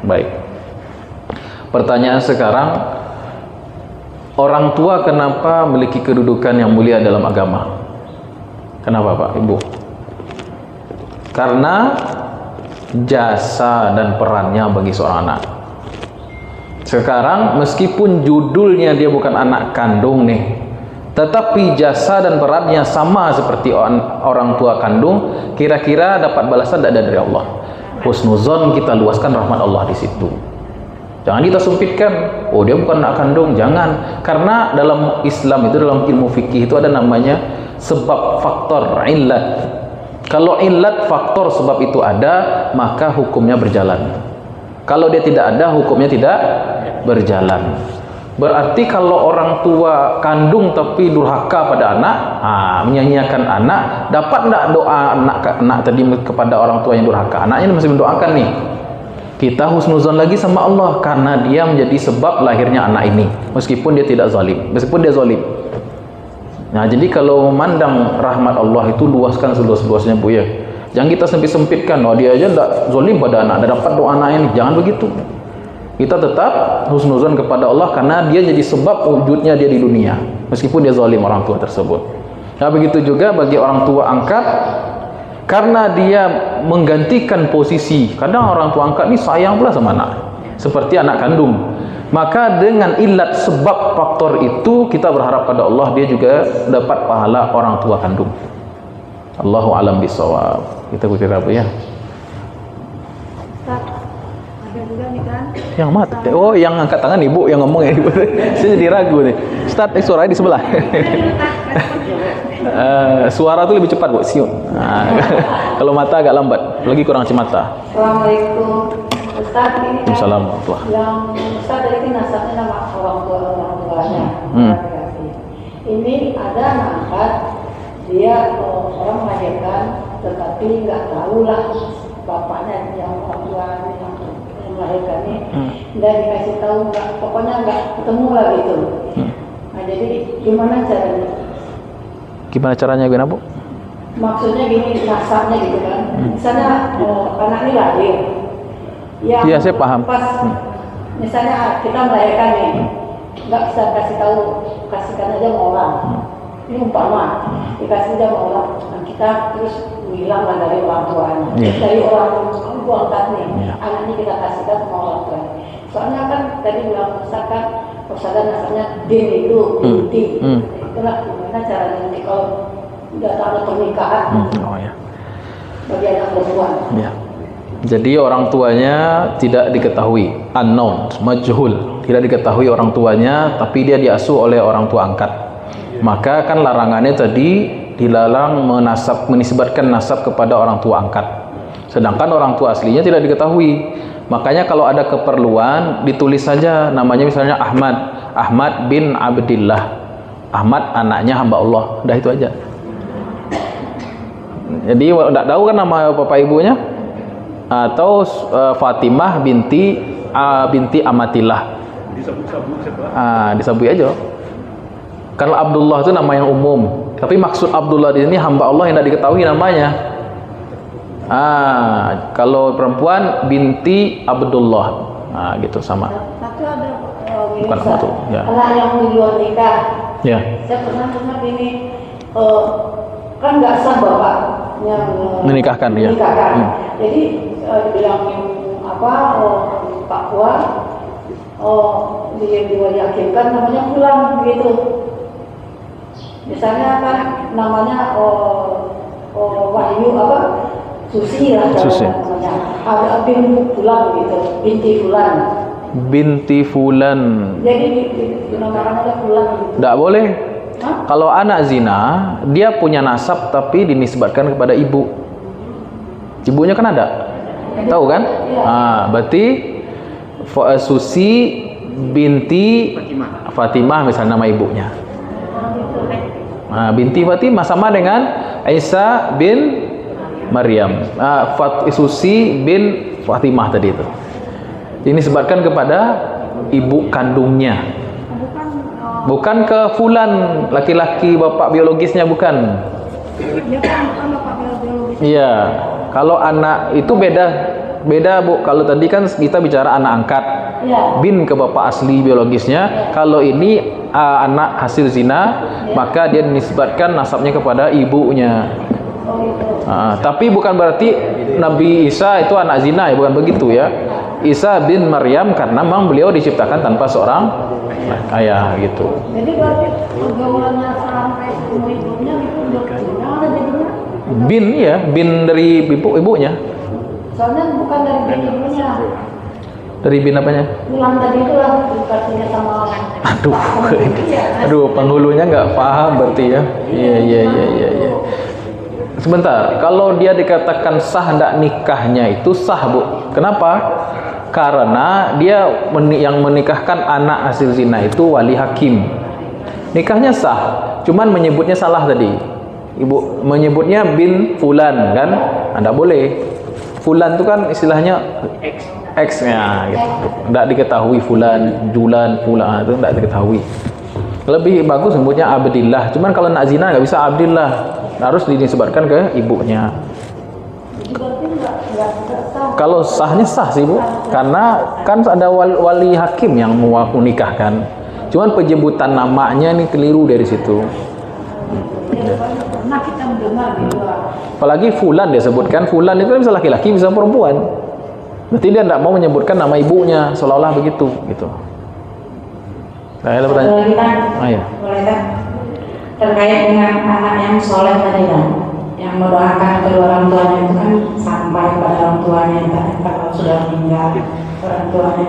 Speaker 1: Baik. Pertanyaan sekarang, orang tua kenapa memiliki kedudukan yang mulia dalam agama? Kenapa Pak Ibu? Karena jasa dan perannya bagi seorang anak. Sekarang meskipun judulnya dia bukan anak kandung nih, tetapi jasa dan perannya sama seperti orang tua kandung, kira-kira dapat balasan tidak dari Allah? Husnuzon, kita luaskan rahmat Allah di situ. Jangan kita sempitkan, oh dia bukan anak kandung, jangan. Karena dalam Islam itu, dalam ilmu fikih itu ada namanya sebab, faktor, illat. Kalau illat, faktor, sebab itu ada, maka hukumnya berjalan. Kalau dia tidak ada, hukumnya tidak berjalan. Berarti kalau orang tua kandung tapi durhaka pada anak, menyanyiakan anak, dapat tidak doa anak tadi kepada orang tua yang durhaka? Anaknya masih mendoakan nih. Kita husnuzon lagi sama Allah karena dia menjadi sebab lahirnya anak ini, meskipun dia tidak zalim, meskipun dia zalim. Nah, jadi kalau memandang rahmat Allah itu luaskan seluas-luasnya Bu ya. Jangan kita sempit-sempitkan, oh dia aja tidak zalim pada anak, dia dapat doa anak ini. Jangan begitu. Kita tetap husnuzon kepada Allah karena dia jadi sebab wujudnya dia di dunia, meskipun dia zalim orang tua tersebut. Nah, begitu juga bagi orang tua angkat, karena dia menggantikan posisi. Kadang orang tua angkat ini sayang pula sama anak, seperti anak kandung. Maka dengan ilat sebab faktor itu, kita berharap pada Allah dia juga dapat pahala orang tua kandung. Allahu alam bisawab. Kita pikir apa ya?
Speaker 2: Ada juga nih kan?
Speaker 1: Yang mati. Oh, yang angkat tangan Ibu yang ngomong ya. Saya jadi ragu nih. Ustaz, suaranya di sebelah. Suara tuh lebih cepat Bu, siun. Kalau mata agak lambat, lagi kurang mata.
Speaker 2: Assalamualaikum Ustaz, ini kan
Speaker 1: Assalamualaikum.
Speaker 2: yang Ustaz tadi kan nasabnya nama orang tuanya. ada anak angkat, dia orang melahirkan, tetapi nggak tahu lah bapaknya yang orang tua yang melahirkan ini, nggak dikasih tahu, nggak, pokoknya nggak ketemu lah gitu. Nah jadi gimana caranya?
Speaker 1: Gimana caranya gimana Bu?
Speaker 2: Maksudnya gini, nasabnya gitu kan. Misalnya anak ini lahir.
Speaker 1: Iya, saya paham.
Speaker 2: Pas misalnya kita melahirkan nih, nggak bisa kasihkan aja sama orang. Ini umpama, dikasih aja sama orang. Dan kita terus bilang lah dari orang tuanya. Dari orang tua angkat nih, anak ini kita kasihkan sama orang tua. Soalnya kan tadi bilang misalkan persada nasabnya bin itu, binti. Itulah gimana caranya nanti kalau udah ada pernikahan bagi anak perempuan. Ya.
Speaker 1: Jadi orang tuanya tidak diketahui, unknown, majhul, tidak diketahui orang tuanya, tapi dia diasuh oleh orang tua angkat. Maka kan larangannya tadi dilarang menisbatkan nasab kepada orang tua angkat. Sedangkan orang tua aslinya tidak diketahui. Makanya kalau ada keperluan ditulis saja namanya, misalnya Ahmad bin Abdillah. Ahmad anaknya hamba Allah, udah itu aja. Jadi tidak tahu kan nama bapak ibunya, atau Fatimah binti Amatillah, disabui aja. Kalau Abdullah itu nama yang umum, tapi maksud Abdullah di sini hamba Allah yang tidak diketahui namanya. Kalau perempuan binti Abdullah, gitu sama.
Speaker 2: Tapi ada
Speaker 1: bukan nama tuh. Ya.
Speaker 2: Anak yang di luar nikah.
Speaker 1: Ya.
Speaker 2: Saya pernah dengar ini kan nggak sah bapak yang
Speaker 1: menikahkan, ya.
Speaker 2: Jadi dibilangin Papua, dia diwajibkan namanya pulang gitu. Misalnya kan namanya Wahyu Susi lah namanya. Ada bin Fulan gitu, binti Fulan.
Speaker 1: Binti Fulan.
Speaker 2: Jadi dinamakan aja Fulan gitu.
Speaker 1: Tidak boleh. Kalau anak zina, dia punya nasab tapi dinisbatkan kepada ibu. Ibunya kan ada, tahu kan? Berarti Susi binti Fatimah misalnya nama ibunya. Binti Fatimah sama dengan Isa bin Maryam. Susi bin Fatimah tadi itu. Ini disebutkan kepada ibu kandungnya. Bukan ke Fulan, laki-laki bapak biologisnya, bukan. Iya. Kalau anak itu beda Bu. Kalau tadi kan kita bicara anak angkat, bin ke bapak asli biologisnya. Kalau ini anak hasil zina, maka dia dinisbatkan nasabnya kepada ibunya. Tapi bukan berarti Nabi Isa itu anak zina, ya, bukan begitu ya. Isa bin Maryam karena memang beliau diciptakan tanpa seorang ayah gitu.
Speaker 2: Jadi berarti pergaulannya sampai ibunya itu udah jadinya?
Speaker 1: Bin ya, bin dari ibunya.
Speaker 2: Soalnya bukan dari bin ibunya.
Speaker 1: Dari bin apanya?
Speaker 2: Pulang tadi itu lah dikasihnya sama orang.
Speaker 1: Aduh, penghulunya nggak paham berarti ya. Iya. Sebentar, kalau dia dikatakan sah tidak nikahnya itu sah Bu. Kenapa? Karena dia yang menikahkan anak hasil zina itu wali hakim. Nikahnya sah, cuman menyebutnya salah tadi. Ibu menyebutnya bin Fulan kan? Tidak boleh. Fulan itu kan istilahnya X-nya gitu. Tidak diketahui Fulan, Julan, Fulan itu tidak diketahui. Lebih bagus sebutnya Abdillah. Cuman kalau nak zina nggak bisa Abdillah, harus dinisbatkan ke ibunya. Kalau sahnya sah sih Bu, karena kan ada wali hakim yang mau nikahkan. Cuman penyebutan namanya ini keliru dari situ.
Speaker 2: Pernah kita mendengar gitu.
Speaker 1: Apalagi Fulan dia sebutkan, Fulan itu bisa laki-laki bisa perempuan. Berarti dia tidak mau menyebutkan nama ibunya, seolah-olah begitu gitu. Saya ada pertanyaan.
Speaker 2: Boleh kan? Terkait dengan anak yang soleh tadi kan, yang mendoakan kedua orang tuanya itu kan sampai pada orang tuanya kalau sudah meninggal orang tuanya.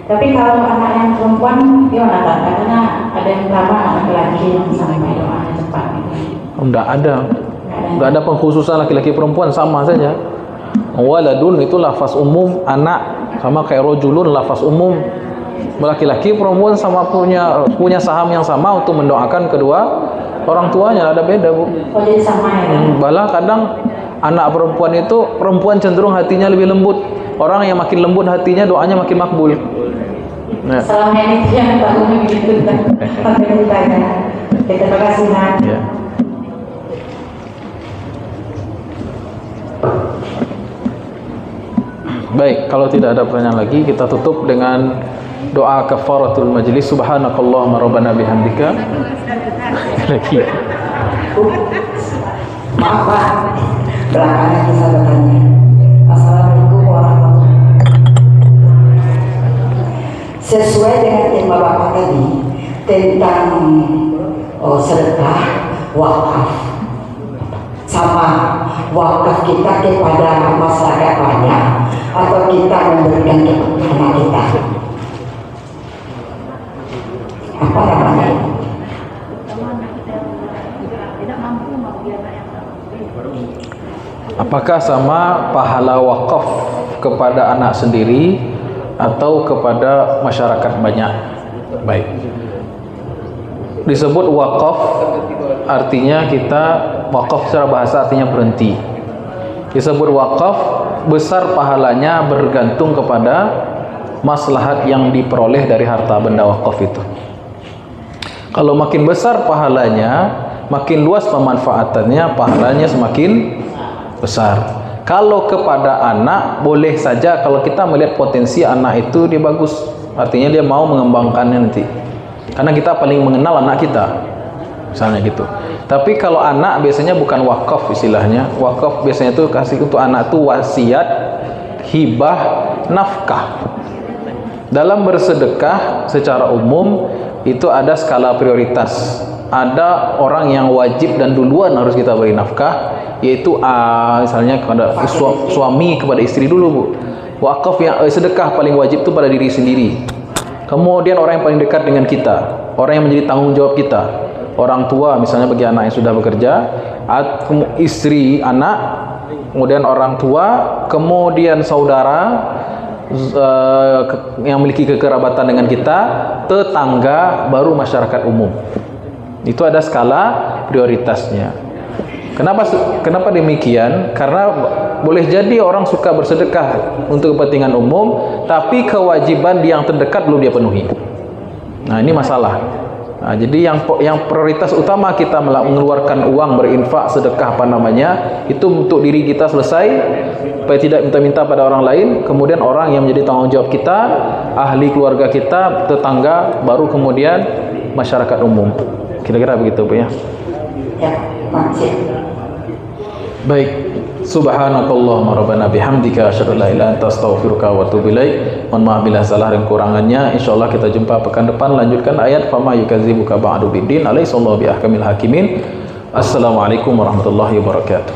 Speaker 2: Tapi kalau anak yang perempuan gimana Pak? Katanya ada yang pertama anak laki yang sampai doanya cepat.
Speaker 1: Tidak ada. Tidak ada pengkhususan laki-laki perempuan, sama saja. Waladun itu lafaz umum, anak sama kayak rojulun lafaz umum. Laki-laki perempuan sama punya saham yang sama untuk mendoakan kedua orang tuanya, ada beda, Bu.
Speaker 2: Oh, jadi sama ya.
Speaker 1: Malah kadang anak perempuan itu, perempuan cenderung hatinya lebih lembut. Orang yang makin lembut hatinya, doanya makin makbul. Nah.
Speaker 2: Selama ini itu yang Pak Umi gitu kan. Sampai kita ya. Terima kasih, Nak.
Speaker 1: Ya. Baik, kalau tidak ada pertanyaan lagi, kita tutup dengan doa kafaratul majlis. Subhanakallahumma rabbana bihamdika. Lagi.
Speaker 3: Maaf Pak, belakangan bisa bertanya. Assalamualaikum warahmatullahi wabarakatuh. Sesuai dengan tema Bapak tadi tentang sedekah, wakaf, sama wakaf kita kepada masyarakat banyak atau kita memberikan kepada anak kita, apa namanya?
Speaker 1: Apakah sama pahala wakaf kepada anak sendiri atau kepada masyarakat banyak? Baik. Disebut wakaf artinya kita, wakaf secara bahasa artinya berhenti. Disebut wakaf, besar pahalanya bergantung kepada maslahat yang diperoleh dari harta benda wakaf itu. Kalau makin besar pahalanya, makin luas pemanfaatannya, pahalanya semakin besar. Kalau kepada anak, boleh saja kalau kita melihat potensi anak itu dia bagus, artinya dia mau mengembangkannya nanti, karena kita paling mengenal anak kita, misalnya gitu. Tapi kalau anak biasanya bukan wakaf istilahnya. Wakaf biasanya itu kasih untuk anak itu wasiat, hibah, nafkah. Dalam bersedekah secara umum itu ada skala prioritas. Ada orang yang wajib dan duluan harus kita beri nafkah, yaitu misalnya kepada suami kepada istri dulu, Bu. Wakaf yang sedekah paling wajib itu pada diri sendiri. Kemudian orang yang paling dekat dengan kita, orang yang menjadi tanggung jawab kita, orang tua misalnya bagi anak yang sudah bekerja, istri, anak, kemudian orang tua, kemudian saudara yang memiliki kekerabatan dengan kita, tetangga, baru masyarakat umum. Itu ada skala prioritasnya. Kenapa demikian? Karena boleh jadi orang suka bersedekah untuk kepentingan umum, tapi kewajiban yang terdekat belum dia penuhi. Nah, ini masalah. Nah, jadi yang prioritas utama kita mengeluarkan uang, berinfak, sedekah itu untuk diri kita selesai, supaya tidak minta-minta pada orang lain. Kemudian orang yang menjadi tanggung jawab kita, ahli keluarga kita, tetangga, baru kemudian masyarakat umum. Kira-kira begitu, Bu, ya.
Speaker 3: Ya, makasih.
Speaker 1: Baik. Subhanakallahumma rabbana bihamdika asyhadu an la ilaha illa anta astaghfiruka wa atubu ilaik. Mohon maaf bila salah dan kurangannya. Insyaallah kita jumpa pekan depan, lanjutkan ayat fama yukadzibuka ba'du biddin alaysa Allahu biahkamil hakimin. Assalamualaikum warahmatullahi wabarakatuh.